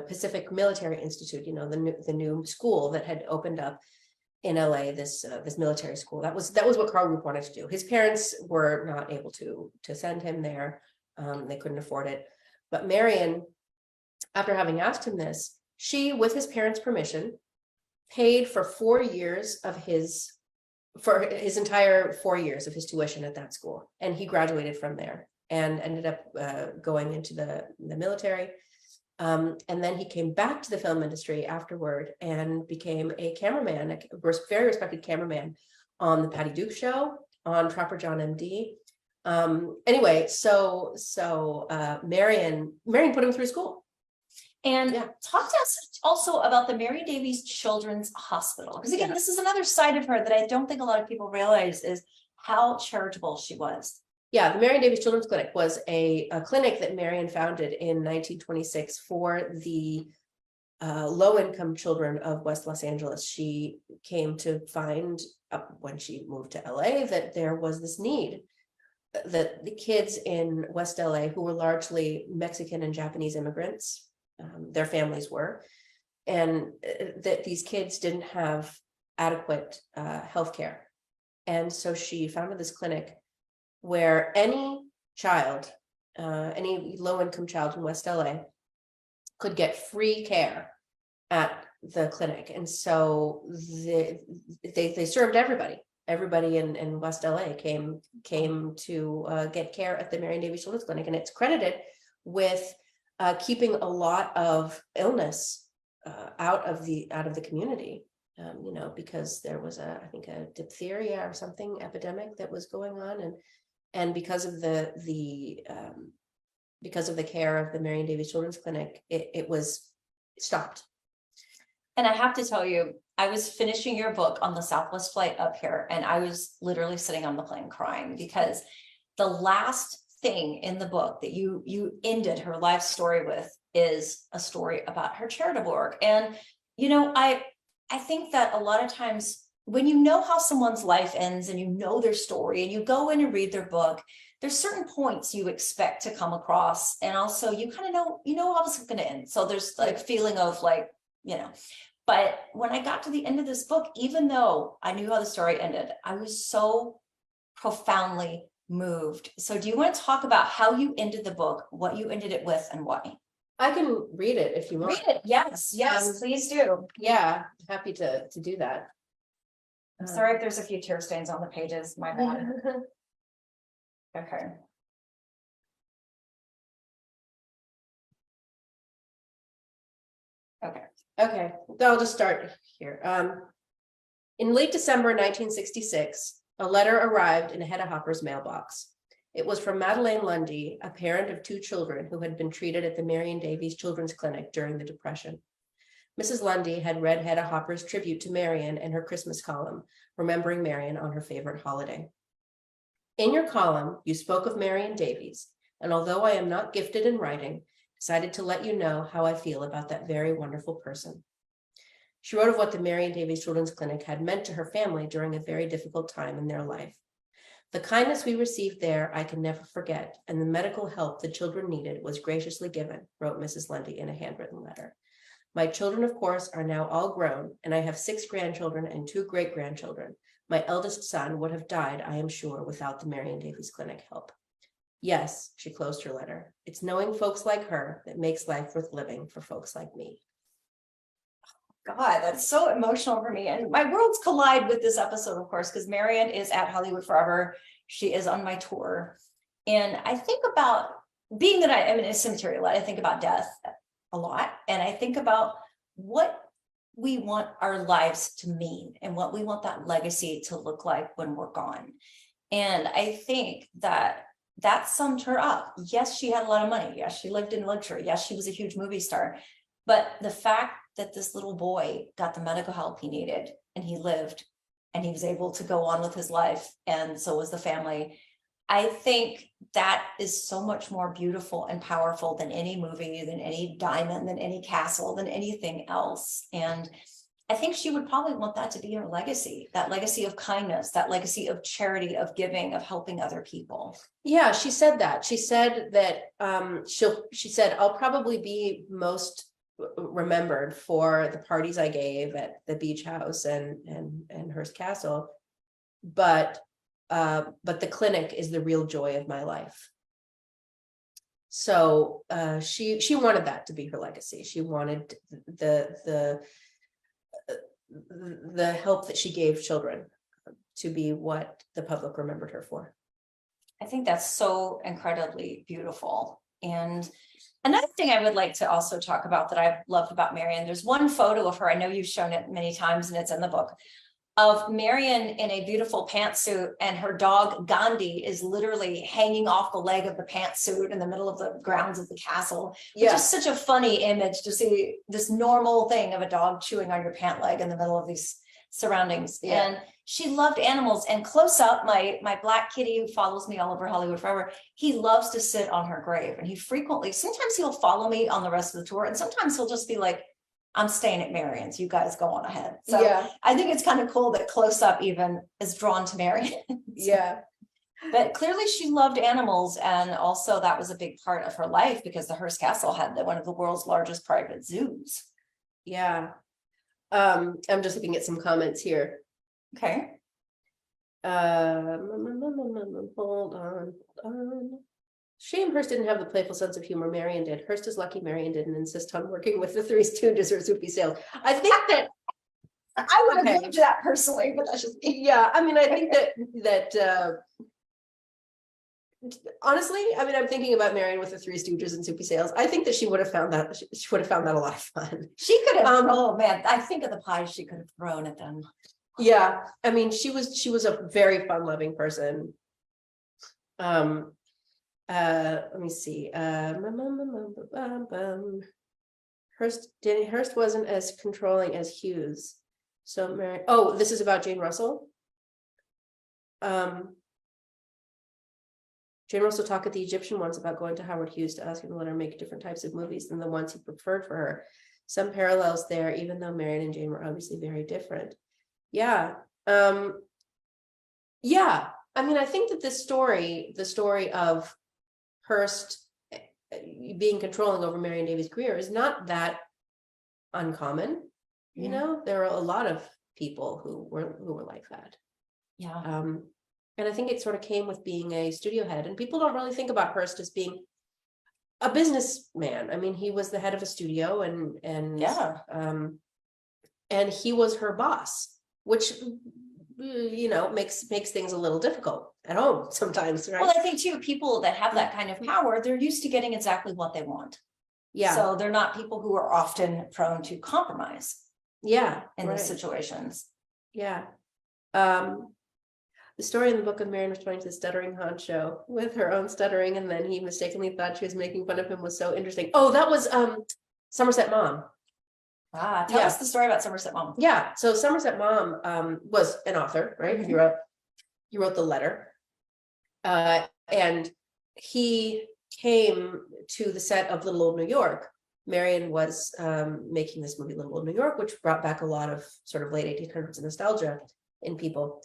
Pacific Military Institute, the new school that had opened up in LA, this military school. That was what Carl Roop wanted to do. His parents were not able to send him there. They couldn't afford it. But Marion, after having asked him this, she, with his parents' permission, paid for 4 years of his entire 4 years of his tuition at that school. And he graduated from there and ended up going into the military. And then he came back to the film industry afterward and became a cameraman, a very respected cameraman on the Patty Duke Show, on Trapper John MD. Anyway, so Marion put him through school. And talk to us also about the Marion Davies Children's Hospital. Because again, this is another side of her that I don't think a lot of people realize, is how charitable she was. Yeah, the Marion Davies Children's Clinic was a clinic that Marion founded in 1926 for the low-income children of West Los Angeles. She came to find, when she moved to LA, that there was this need, that the kids in West LA, who were largely Mexican and Japanese immigrants, their families were, and that these kids didn't have adequate health care. And so she founded this clinic where any child, any low-income child in West LA could get free care at the clinic. And so they served everybody in West LA came to get care at the Marion Davies Children's Clinic. And it's credited with keeping a lot of illness out of the community, because there was I think a diphtheria or something epidemic that was going on, and because of the care of the Marion Davies Children's Clinic, it was stopped. And I have to tell you, I was finishing your book on the Southwest flight up here, and I was literally sitting on the plane crying, because the last thing in the book that you ended her life story with is a story about her charitable work. And I think that a lot of times when you know how someone's life ends and you know their story and you go in and read their book, there's certain points you expect to come across, and also you kind of know how this is going to end. So there's like feeling of but when I got to the end of this book, even though I knew how the story ended, I was so profoundly moved. So do you want to talk about how you ended the book, what you ended it with, and why? I can read it if you want. Read it. Yes, please do. Yeah, happy to do that. I'm sorry if there's a few tear stains on the pages, my bad. Okay. Okay, I'll just start here. In late December 1966, a letter arrived in Hedda Hopper's mailbox. It was from Madeleine Lundy, a parent of 2 children who had been treated at the Marion Davies Children's Clinic during the Depression. Mrs. Lundy had read Hedda Hopper's tribute to Marion in her Christmas column, remembering Marion on her favorite holiday. In your column, you spoke of Marion Davies, and although I am not gifted in writing, decided to let you know how I feel about that very wonderful person. She wrote of what the Marion Davies Children's Clinic had meant to her family during a very difficult time in their life. The kindness we received there I can never forget, and the medical help the children needed was graciously given, wrote Mrs. Lundy in a handwritten letter. My children, of course, are now all grown, and I have 6 grandchildren and 2 great-grandchildren. My eldest son would have died, I am sure, without the Marion Davies Clinic help. Yes, she closed her letter. It's knowing folks like her that makes life worth living for folks like me. God, that's so emotional for me. And my worlds collide with this episode, of course, because Marion is at Hollywood Forever. She is on my tour. And I think about, being that I am in a cemetery a lot, I think about death a lot. And I think about what we want our lives to mean and what we want that legacy to look like when we're gone. And I think that summed her up. Yes, she had a lot of money. Yes, she lived in luxury. Yes, she was a huge movie star. But the fact that this little boy got the medical help he needed, and he lived, and he was able to go on with his life, and so was the family, I think that is so much more beautiful and powerful than any movie, than any diamond, than any castle, than anything else. And I think she would probably want that to be her legacy, that legacy of kindness, that legacy of charity, of giving, of helping other people. Yeah, she said that. She said that she said, I'll probably be most remembered for the parties I gave at the beach house and Hearst Castle, but the clinic is the real joy of my life. So she wanted that to be her legacy. She wanted the help that she gave children to be what the public remembered her for. I think that's so incredibly beautiful. And another thing I would like to also talk about that I've loved about Marion, there's one photo of her, I know you've shown it many times and it's in the book, of Marion in a beautiful pantsuit, and her dog Gandhi is literally hanging off the leg of the pantsuit in the middle of the grounds of the castle. Which is such a funny image to see this normal thing of a dog chewing on your pant leg in the middle of these surroundings. Yeah. And she loved animals. And close up, my black kitty who follows me all over Hollywood Forever, he loves to sit on her grave. And he frequently, sometimes he'll follow me on the rest of the tour, and sometimes he'll just be like, I'm staying at Marion's, you guys go on ahead. So yeah. I think it's kind of cool that close up even is drawn to Marion. Yeah. But clearly she loved animals, and also that was a big part of her life because the Hearst Castle had one of the world's largest private zoos. Yeah. I'm just looking at some comments here. Okay. Hold on. Shame Hearst didn't have the playful sense of humor Marion did. Hearst is lucky Marion didn't insist on working with the Three Stooges or Soupy Sales. I think that I would have Okay. loved that personally, but that's just me. yeah, I mean, I think that honestly, I mean, I'm thinking about Marion with the Three Stooges and Soupy Sales. I think that she would have found that she would have found that a lot of fun. She could have, oh man, I think of the pies she could have thrown at them. Yeah, I mean, she was a very fun-loving person. Let me see. Hearst wasn't as controlling as Hughes. So Mary, oh, this is about Jane Russell. Jane Russell talked at the Egyptian once about going to Howard Hughes to ask him to let her make different types of movies than the ones he preferred for her. Some parallels there, even though Marion and Jane were obviously very different. Yeah. Yeah. I mean, I think that this story, the story of Hearst being controlling over Marion Davies' career is not that uncommon. You know, there are a lot of people who were like that. Yeah. And I think it sort of came with being a studio head, and people don't really think about Hearst as being a businessman. I mean, he was the head of a studio, and Yeah. And he was her boss, which you know makes things a little difficult at home sometimes, right? Well, I think too, people that have that kind of power, they're used to getting exactly what they want. Yeah. So they're not people who are often prone to compromise. Yeah. In right. those situations. Yeah. The story in the book of Marion responding to the stuttering honcho with her own stuttering, and then he mistakenly thought she was making fun of him was so interesting. Oh, that was Somerset Maugham. Tell us the story about Somerset Maugham. Yeah, so Somerset Maugham was an author, right? Mm-hmm. He wrote the letter, and he came to the set of Little Old New York. Marion was making this movie Little Old New York, which brought back a lot of sort of late 1800s nostalgia in people.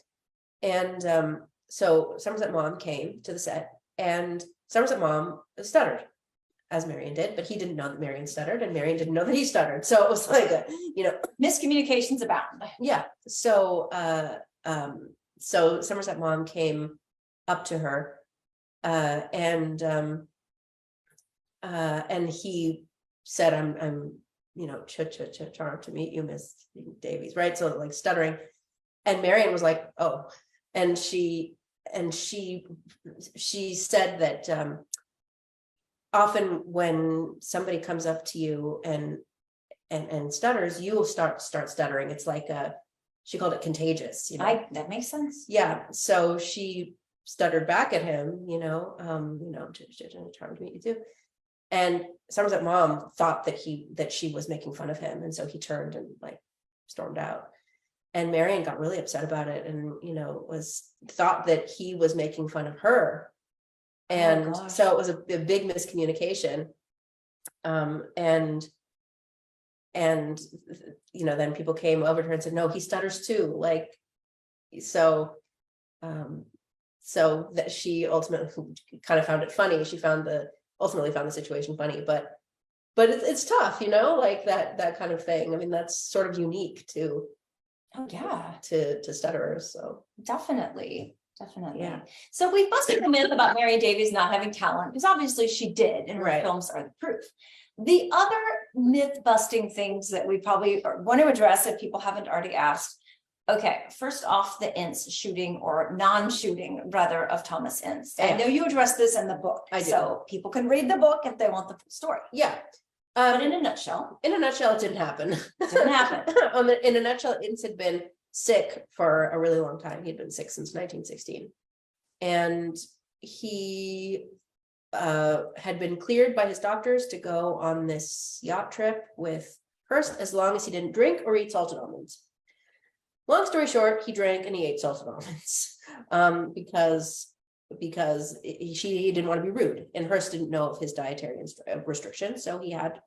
And so Somerset Maugham came to the set, and Somerset Maugham stuttered, as Marion did, but he didn't know that Marion stuttered, and Marion didn't know that he stuttered. So it was like, Miscommunications abound. Yeah. So so Somerset Maugham came up to her, and he said, I'm charmed to meet you, Miss Davies, right? So like stuttering, and Marion was like, oh, and she said that often when somebody comes up to you and stutters, you will start stuttering. It's like she called it contagious. That makes sense. Yeah. So she stuttered back at him. Charmed to meet you too. And Somerset Maugham thought that she was making fun of him, and so he turned and like stormed out. And Marion got really upset about it, and thought that he was making fun of her, and so it was a big miscommunication. And then people came over to her and said, no, he stutters too. Like, so that she ultimately kind of found it funny. She ultimately found the situation funny, but it's tough, like that kind of thing. I mean, that's sort of unique to. Oh yeah, to stutterers. So definitely. Yeah. So we busted the myth about Marion Davies not having talent, because obviously she did, and her Right. films are the proof. The other myth busting things that we probably want to address, if people haven't already asked. Okay, first off, the Ince shooting, or non-shooting rather, of Thomas Ince. Yeah. I know you addressed this in the book, so people can read the book if they want the full story. Yeah. But in a nutshell, it didn't happen. Didn't happen. In a nutshell, Ince had been sick for a really long time. He'd been sick since 1916, and he had been cleared by his doctors to go on this yacht trip with Hearst as long as he didn't drink or eat salted almonds. Long story short, he drank and he ate salted almonds because he didn't want to be rude, and Hearst didn't know of his dietary restrictions, so he had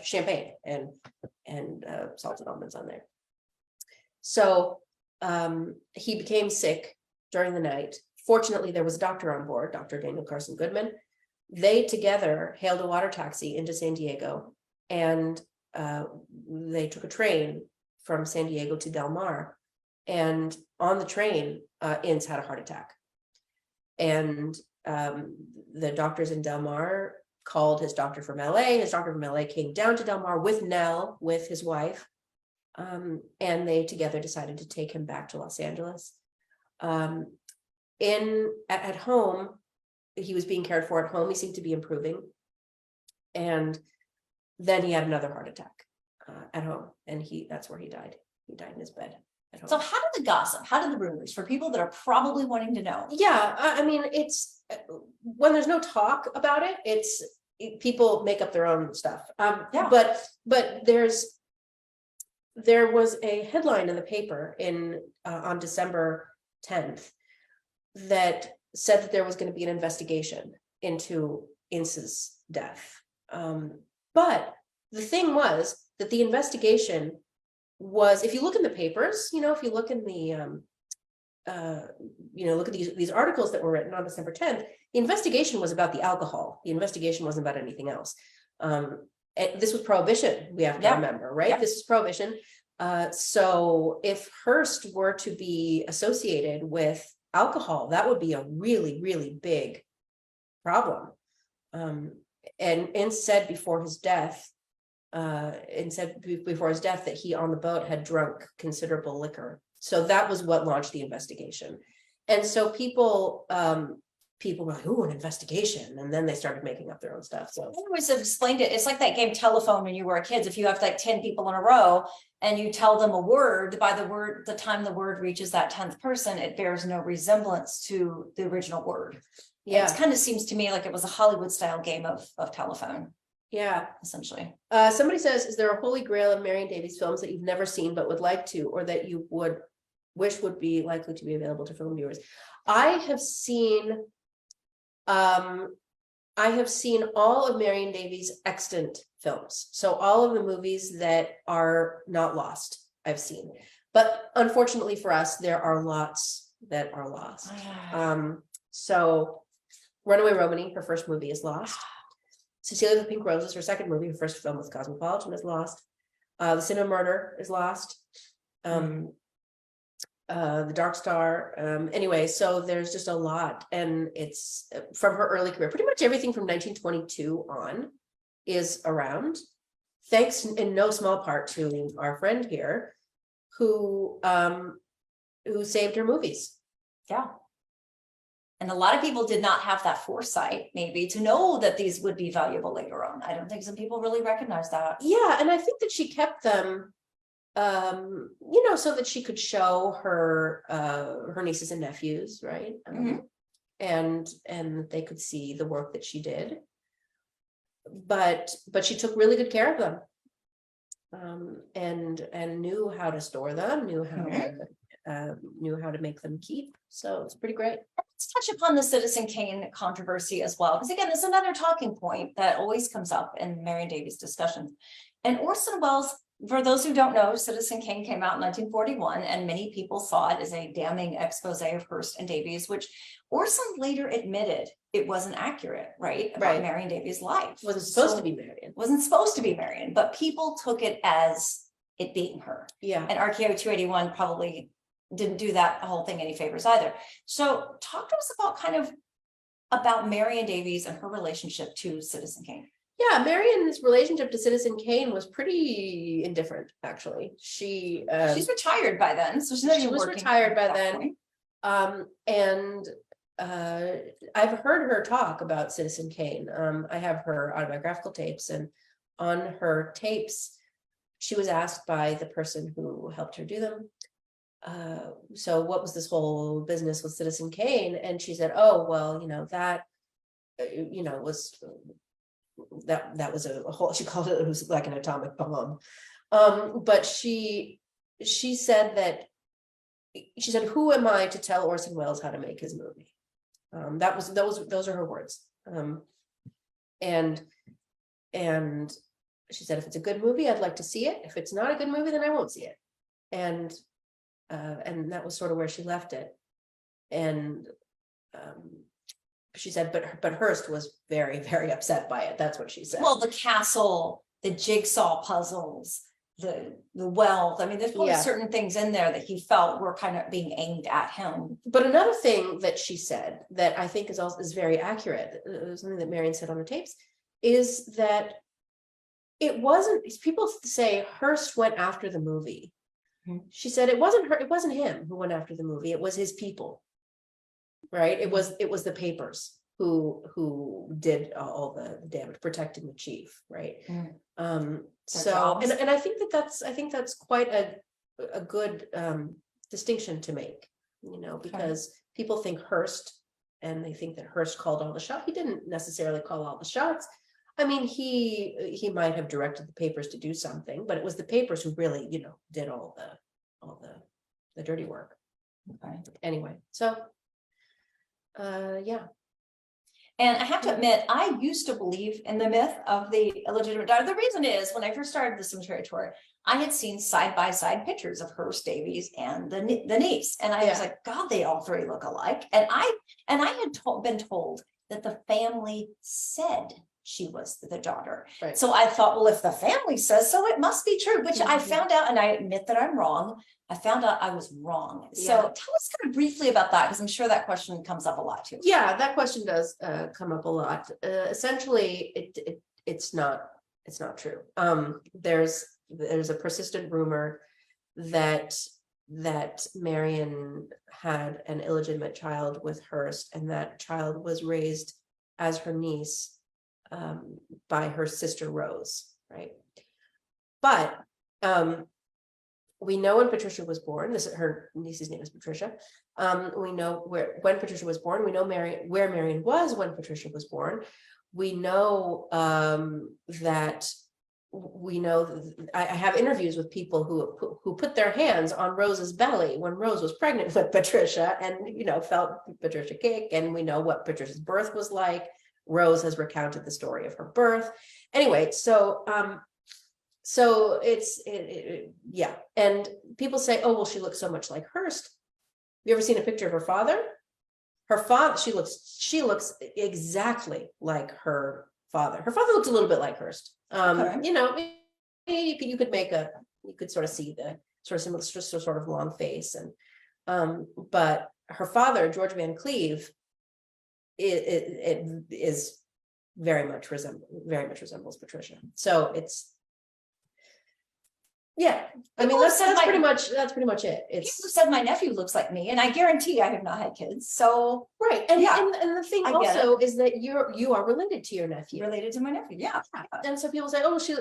champagne and salted almonds on there. So he became sick during the night. Fortunately, there was a doctor on board, Dr. Daniel Carson Goodman. They together hailed a water taxi into San Diego, and they took a train from San Diego to Del Mar. And on the train, Ince had a heart attack. And the doctors in Del Mar called his doctor from LA. His doctor from LA came down to Del Mar with Nell, with his wife. And they together decided to take him back to Los Angeles. At home, he was being cared for at home. He seemed to be improving. And then he had another heart attack at home. And that's where he died. He died in his bed at home. So how did the gossip, how did the rumors, for people that are probably wanting to know? Yeah, I mean, it's when there's no talk about it, people make up their own stuff. Yeah. But there was a headline in the paper on December 10th that said that there was going to be an investigation into Ince's death. But the thing was that the investigation was, if you look in the papers, if you look in the look at these articles that were written on December 10th, the investigation was about the alcohol. The investigation wasn't about anything else. This was Prohibition, we have to remember, right? Yeah. This is Prohibition. So if Hearst were to be associated with alcohol, that would be a really, really big problem. And Ince said before his death, that he on the boat had drunk considerable liquor. So that was what launched the investigation. And so people were like, "Ooh, an investigation," and then they started making up their own stuff. So I always have explained it. It's like that game Telephone when you were kids. If you have like 10 people in a row and you tell them a word, the time the word reaches that 10th person, it bears no resemblance to the original word. Yeah, it kind of seems to me like it was a Hollywood style game of telephone. Yeah, essentially. Somebody says, is there a holy grail of Marion Davies films that you've never seen but would like to, or that you would wish would be likely to be available to film viewers? I have seen all of Marion Davies' extant films. So all of the movies that are not lost, I've seen. But unfortunately for us, there are lots that are lost. So Runaway Romany, her first movie, is lost. Cecilia the Pink Roses, her second movie, her first film with Cosmopolitan, is lost. The Sin of Murder is lost. The Dark Star. Anyway, so there's just a lot, and it's from her early career. Pretty much everything from 1922 on is around, thanks in no small part to our friend here, who saved her movies. Yeah. And a lot of people did not have that foresight, maybe, to know that these would be valuable later on. I don't think some people really recognize that. Yeah, and I think that she kept them, so that she could show her nieces and nephews, right? And they could see the work that she did. But she took really good care of them, and knew how to store them, knew how to make them keep. So it's pretty great. Let's touch upon the Citizen Kane controversy as well, because again, there's another talking point that always comes up in Marion Davies discussions. And Orson Welles, for those who don't know, Citizen Kane came out in 1941, and many people saw it as a damning expose of Hearst and Davies, which Orson later admitted it wasn't accurate, right? About Marion Davies' life. Wasn't supposed to be Marion. Wasn't supposed to be Marion, but people took it as it being her. Yeah. And RKO 281 probably didn't do that whole thing any favors either. So talk to us about Marion Davies and her relationship to Citizen Kane. Yeah, Marion's relationship to Citizen Kane was pretty indifferent, actually. She's retired by then, so she was retired by then. And I've heard her talk about Citizen Kane. I have her autobiographical tapes, and on her tapes, she was asked by the person who helped her do them, so what was this whole business with Citizen Kane? And she said, oh, well, that was a whole, she called it was like an atomic bomb. But she said, who am I to tell Orson Welles how to make his movie? Those are her words. And she said, if it's a good movie, I'd like to see it. If it's not a good movie, then I won't see it. And that was sort of where she left it. And she said, but Hearst was very, very upset by it. That's what she said. Well, the castle, the jigsaw puzzles, the wealth. I mean, there's probably Yeah. certain things in there that he felt were kind of being aimed at him. But another thing that she said that I think is very accurate, something that Marion said on the tapes, is that it wasn't, people say Hearst went after the movie. She said it wasn't her, it wasn't him who went after the movie, it was his people. Right? It was the papers who did all the damage, protecting the chief, right? So and I think that's quite a good distinction to make, you know, because people think Hearst and they think that Hearst called all the shots. He didn't necessarily call all the shots. I mean, he might have directed the papers to do something, but it was the papers who really, you know, did all the dirty work. Anyway, so yeah. And I have to admit, I used to believe in the myth of the illegitimate daughter. The reason is, when I first started the cemetery tour, I had seen side-by-side pictures of Hearst Davies and the niece. And I was like, God, they all three look alike. And I had been told that the family said she was the daughter. Right. So I thought, well, if the family says so, it must be true, which I found out, and I admit that I'm wrong. I found out I was wrong. So tell us kind of briefly about that, because I'm sure that question comes up a lot too. Yeah, that question does come up a lot. Essentially, it's not true. There's a persistent rumor that Marion had an illegitimate child with Hearst, and that child was raised as her niece by her sister Rose, right? But we know when Patricia was born. Her niece's name is Patricia. We know when Patricia was born. We know where Marion was when Patricia was born. We know that. I have interviews with people who put their hands on Rose's belly when Rose was pregnant with Patricia, and you know, felt Patricia kick, and we know what Patricia's birth was like. Rose has recounted the story of her birth. Anyway, so it's yeah. And people say, oh, well, she looks so much like Hearst. Have you ever seen a picture of her father? Her father, she looks exactly like her father. Her father looks a little bit like Hearst. You know, you could sort of see the sort of long face, and but her father, George Van Cleve, it is very much resembles Patricia. So it's, yeah, I mean, that's pretty much it. It's people said my nephew looks like me, and I guarantee I have not had kids. So right, and and the thing also is that you are related to your nephew. Related to my nephew, yeah. And so people say, oh, she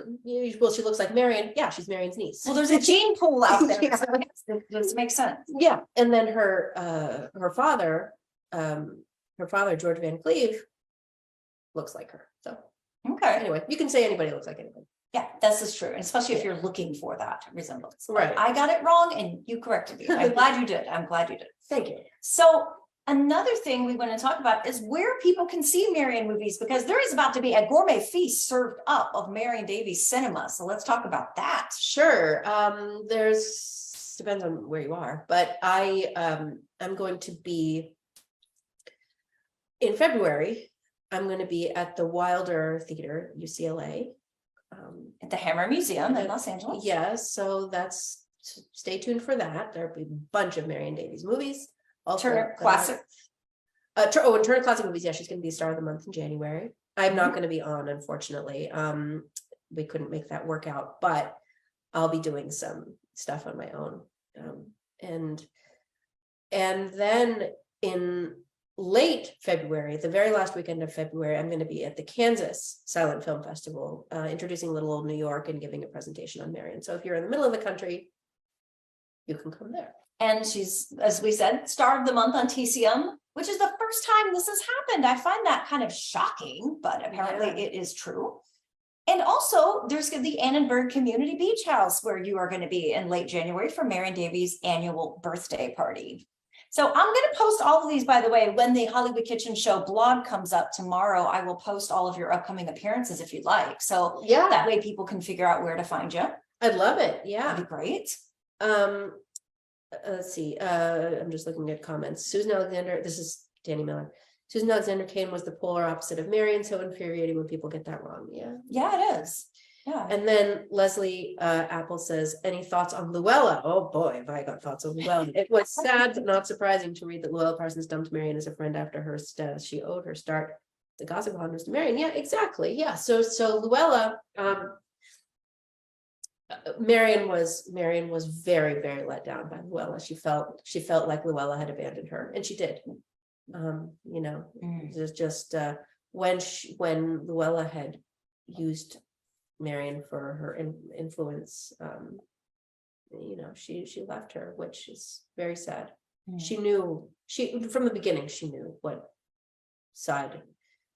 looks like Marion. Yeah, she's Marion's niece. Well, there's a gene pool out there. So this makes sense. Yeah, and then her father, George Van Cleve, looks like her. So anyway, you can say anybody looks like anybody. Yeah, this is true, and especially if you're looking for that resemblance. Right. I got it wrong, and you corrected me. I'm glad you did. Thank you. So another thing we want to talk about is where people can see Marion movies, because there is about to be a gourmet feast served up of Marion Davies cinema. So let's talk about that. Sure. Depends on where you are, but I'm going to be in February. I'm going to be at the Wilder Theater, UCLA. At the Hammer Museum in Los Angeles. Yes, so stay tuned for that. There'll be a bunch of Marion Davies movies. Also, Turner Classic. And Turner Classic movies. Yeah, she's going to be Star of the Month in January. I'm not going to be on, unfortunately. We couldn't make that work out, but I'll be doing some stuff on my own. And then in late February, the very last weekend of February, I'm going to be at the Kansas Silent Film Festival, introducing Little Old New York and giving a presentation on Marion. So if you're in the middle of the country, you can come there. And she's, as we said, Star of the Month on TCM, which is the first time this has happened. I find that kind of shocking, but apparently it is true. And also, there's the Annenberg Community Beach House, where you are going to be in late January for Marion Davies' annual birthday party. So I'm going to post all of these, by the way, when the Hollywood Kitchen Show blog comes up tomorrow. I will post all of your upcoming appearances if you'd like. So yeah, that way people can figure out where to find you. I'd love it. Yeah, that'd be great. Let's see. I'm just looking at comments. Susan Alexander. This is Danny Miller. Susan Alexander Kane was the polar opposite of Marion. So infuriating when people get that wrong. Yeah. Yeah, it is. Yeah. And then Leslie Apple says, any thoughts on Luella? Oh boy, have I got thoughts on Luella. It was sad but not surprising to read that Luella Parsons dumped Marion as a friend after Hearst's death. She owed her start the gossip columnist to Marion. Yeah, exactly. Yeah. So Luella, Marion was very, very let down by Luella. She felt like Luella had abandoned her, and she did. You know, there's just when Luella had used Marion for her influence, you know, she left her, which is very sad. She knew from the beginning, she knew what side,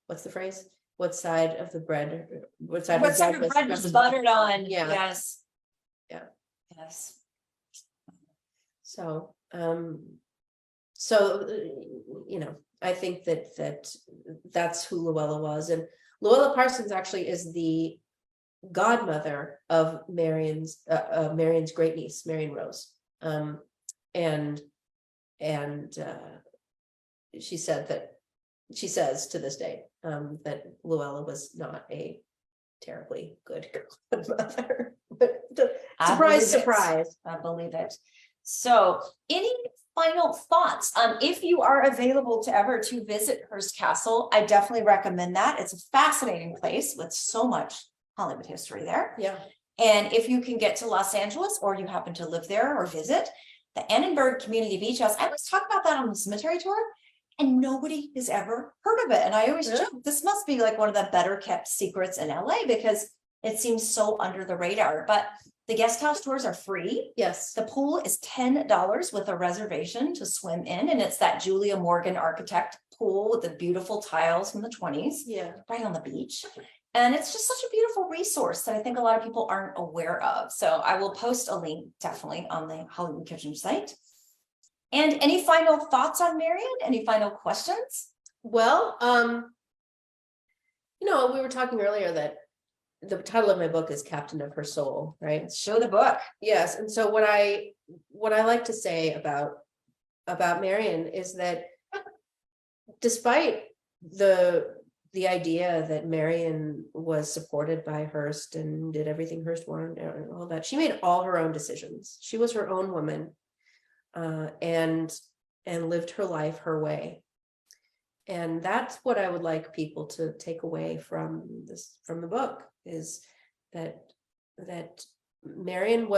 what's the phrase? What side of the bread, what side of the bread was buttered on. Yeah. Yes. Yeah. Yes. So, you know, I think that's who Luella was. And Luella Parsons actually is the godmother of Marion's great niece, Marion Rose. And she says to this day that Luella was not a terribly good godmother. But surprise. I believe it. So any final thoughts on if you are available to visit Hearst Castle? I definitely recommend that. It's a fascinating place with so much Hollywood history there. Yeah. And if you can get to Los Angeles or you happen to live there or visit the Annenberg Community Beach House, I always talk about that on the cemetery tour and nobody has ever heard of it. And I always joke, this must be like one of the better kept secrets in LA because it seems so under the radar, but the guest house tours are free. Yes. The pool is $10 with a reservation to swim in. And it's that Julia Morgan architect pool with the beautiful tiles from the 20s. Yeah. Right on the beach. And it's just such a beautiful resource that I think a lot of people aren't aware of. So I will post a link definitely on the Hollywood Kitchen site. And any final thoughts on Marion? Any final questions? Well, you know, we were talking earlier that the title of my book is Captain of Her Soul, right? Let's show the book. Yes. And so what I like to say about Marion is that despite the idea that Marion was supported by Hearst and did everything Hearst wanted and all that, she made all her own decisions. She was her own woman, and lived her life her way. And that's what I would like people to take away from the book, is that Marion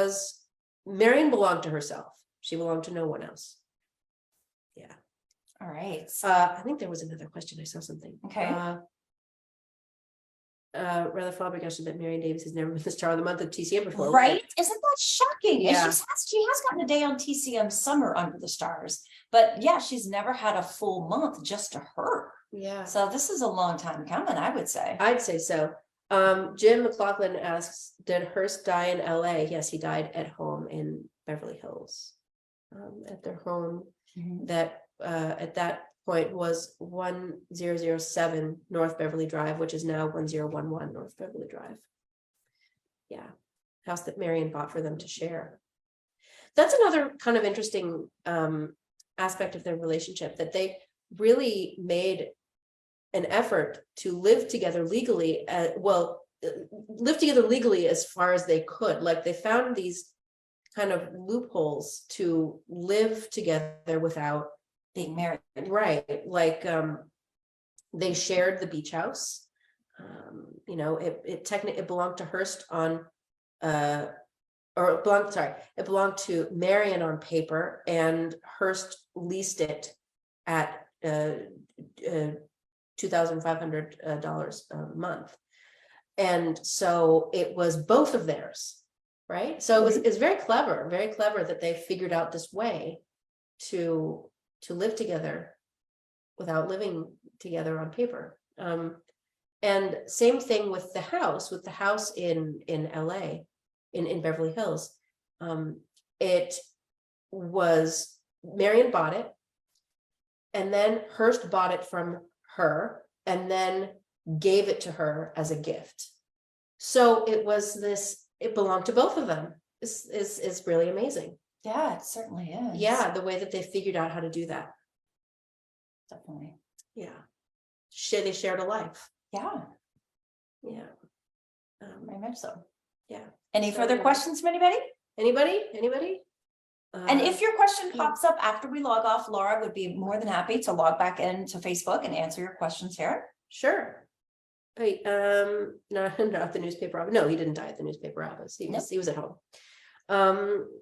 belonged to herself. She belonged to no one else. Yeah. All right. I think there was another question. I saw something. Okay. Rather flabbergasted that Marion Davies has never been the star of the month of TCM before. Right? Isn't that shocking? Yeah. And she has gotten a day on TCM Summer Under the Stars, but yeah, she's never had a full month just to her. Yeah. So this is a long time coming, I would say. I'd say so. Jim McLaughlin asks, did Hearst die in LA? Yes, he died at home in Beverly Hills. At their home that at that point was 1007 North Beverly Drive, which is now 1011 North Beverly Drive. Yeah, house that Marion bought for them to share. That's another kind of interesting aspect of their relationship, that they really made an effort to live together legally. Live together legally as far as they could. Like, they found these kind of loopholes to live together without Being married. Right. Like, they shared the beach house. You know, it belonged to Hearst on, it belonged to Marion on paper, and Hearst leased it at $2,500 a month. And so it was both of theirs, right? So it's very clever that they figured out this way to live together without living together on paper. And same thing with the house in LA, in Beverly Hills. It was, Marion bought it, and then Hearst bought it from her and then gave it to her as a gift. So it belonged to both of them. Is really amazing. Yeah, it certainly is. Yeah, the way that they figured out how to do that. Definitely. Yeah. They shared a life. Yeah. Yeah. Very much so. Yeah. Any So, further yeah. questions from anybody? Anybody? And if your question yeah. pops up after we log off, Laura would be more than happy to log back into Facebook and answer your questions here. Sure. Wait, no, not the newspaper office. No, he didn't die at the newspaper office. He was at home.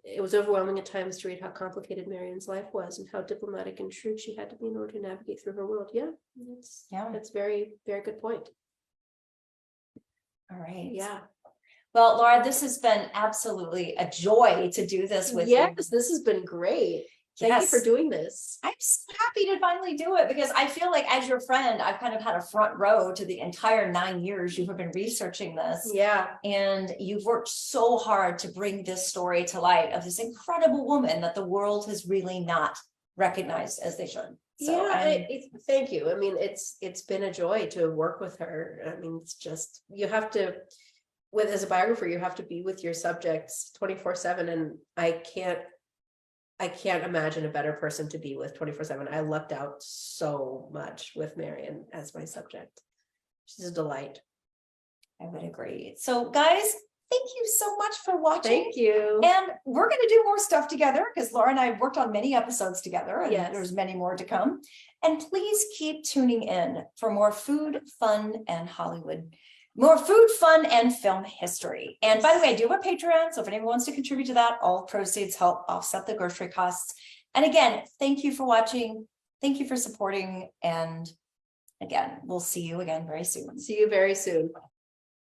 It was overwhelming at times to read how complicated Marion's life was and how diplomatic and shrewd she had to be in order to navigate through her world. Yeah, that's very, very good point. All right. Yeah. Well, Laura, this has been absolutely a joy to do this with you. Yes, this has been great. Thank you for doing this. I'm so happy to finally do it because I feel like as your friend, I've kind of had a front row to the entire 9 years you have been researching this. Yeah. And you've worked so hard to bring this story to light of this incredible woman that the world has really not recognized as they should. So thank you. I mean, it's been a joy to work with her. I mean, it's just, you have to, as a biographer, you have to be with your subjects 24/7. And I can't imagine a better person to be with 24/7. I lucked out so much with Marion as my subject. She's a delight. I would agree. So guys, thank you so much for watching. Thank you. And we're going to do more stuff together because Laura and I have worked on many episodes together and there's many more to come. And please keep tuning in for more food, fun, and Hollywood. More food, fun, and film history. And by the way, I do have a Patreon, so if anyone wants to contribute to that, all proceeds help offset the grocery costs. And again, thank you for watching. Thank you for supporting. And again, we'll see you again very soon. See you very soon.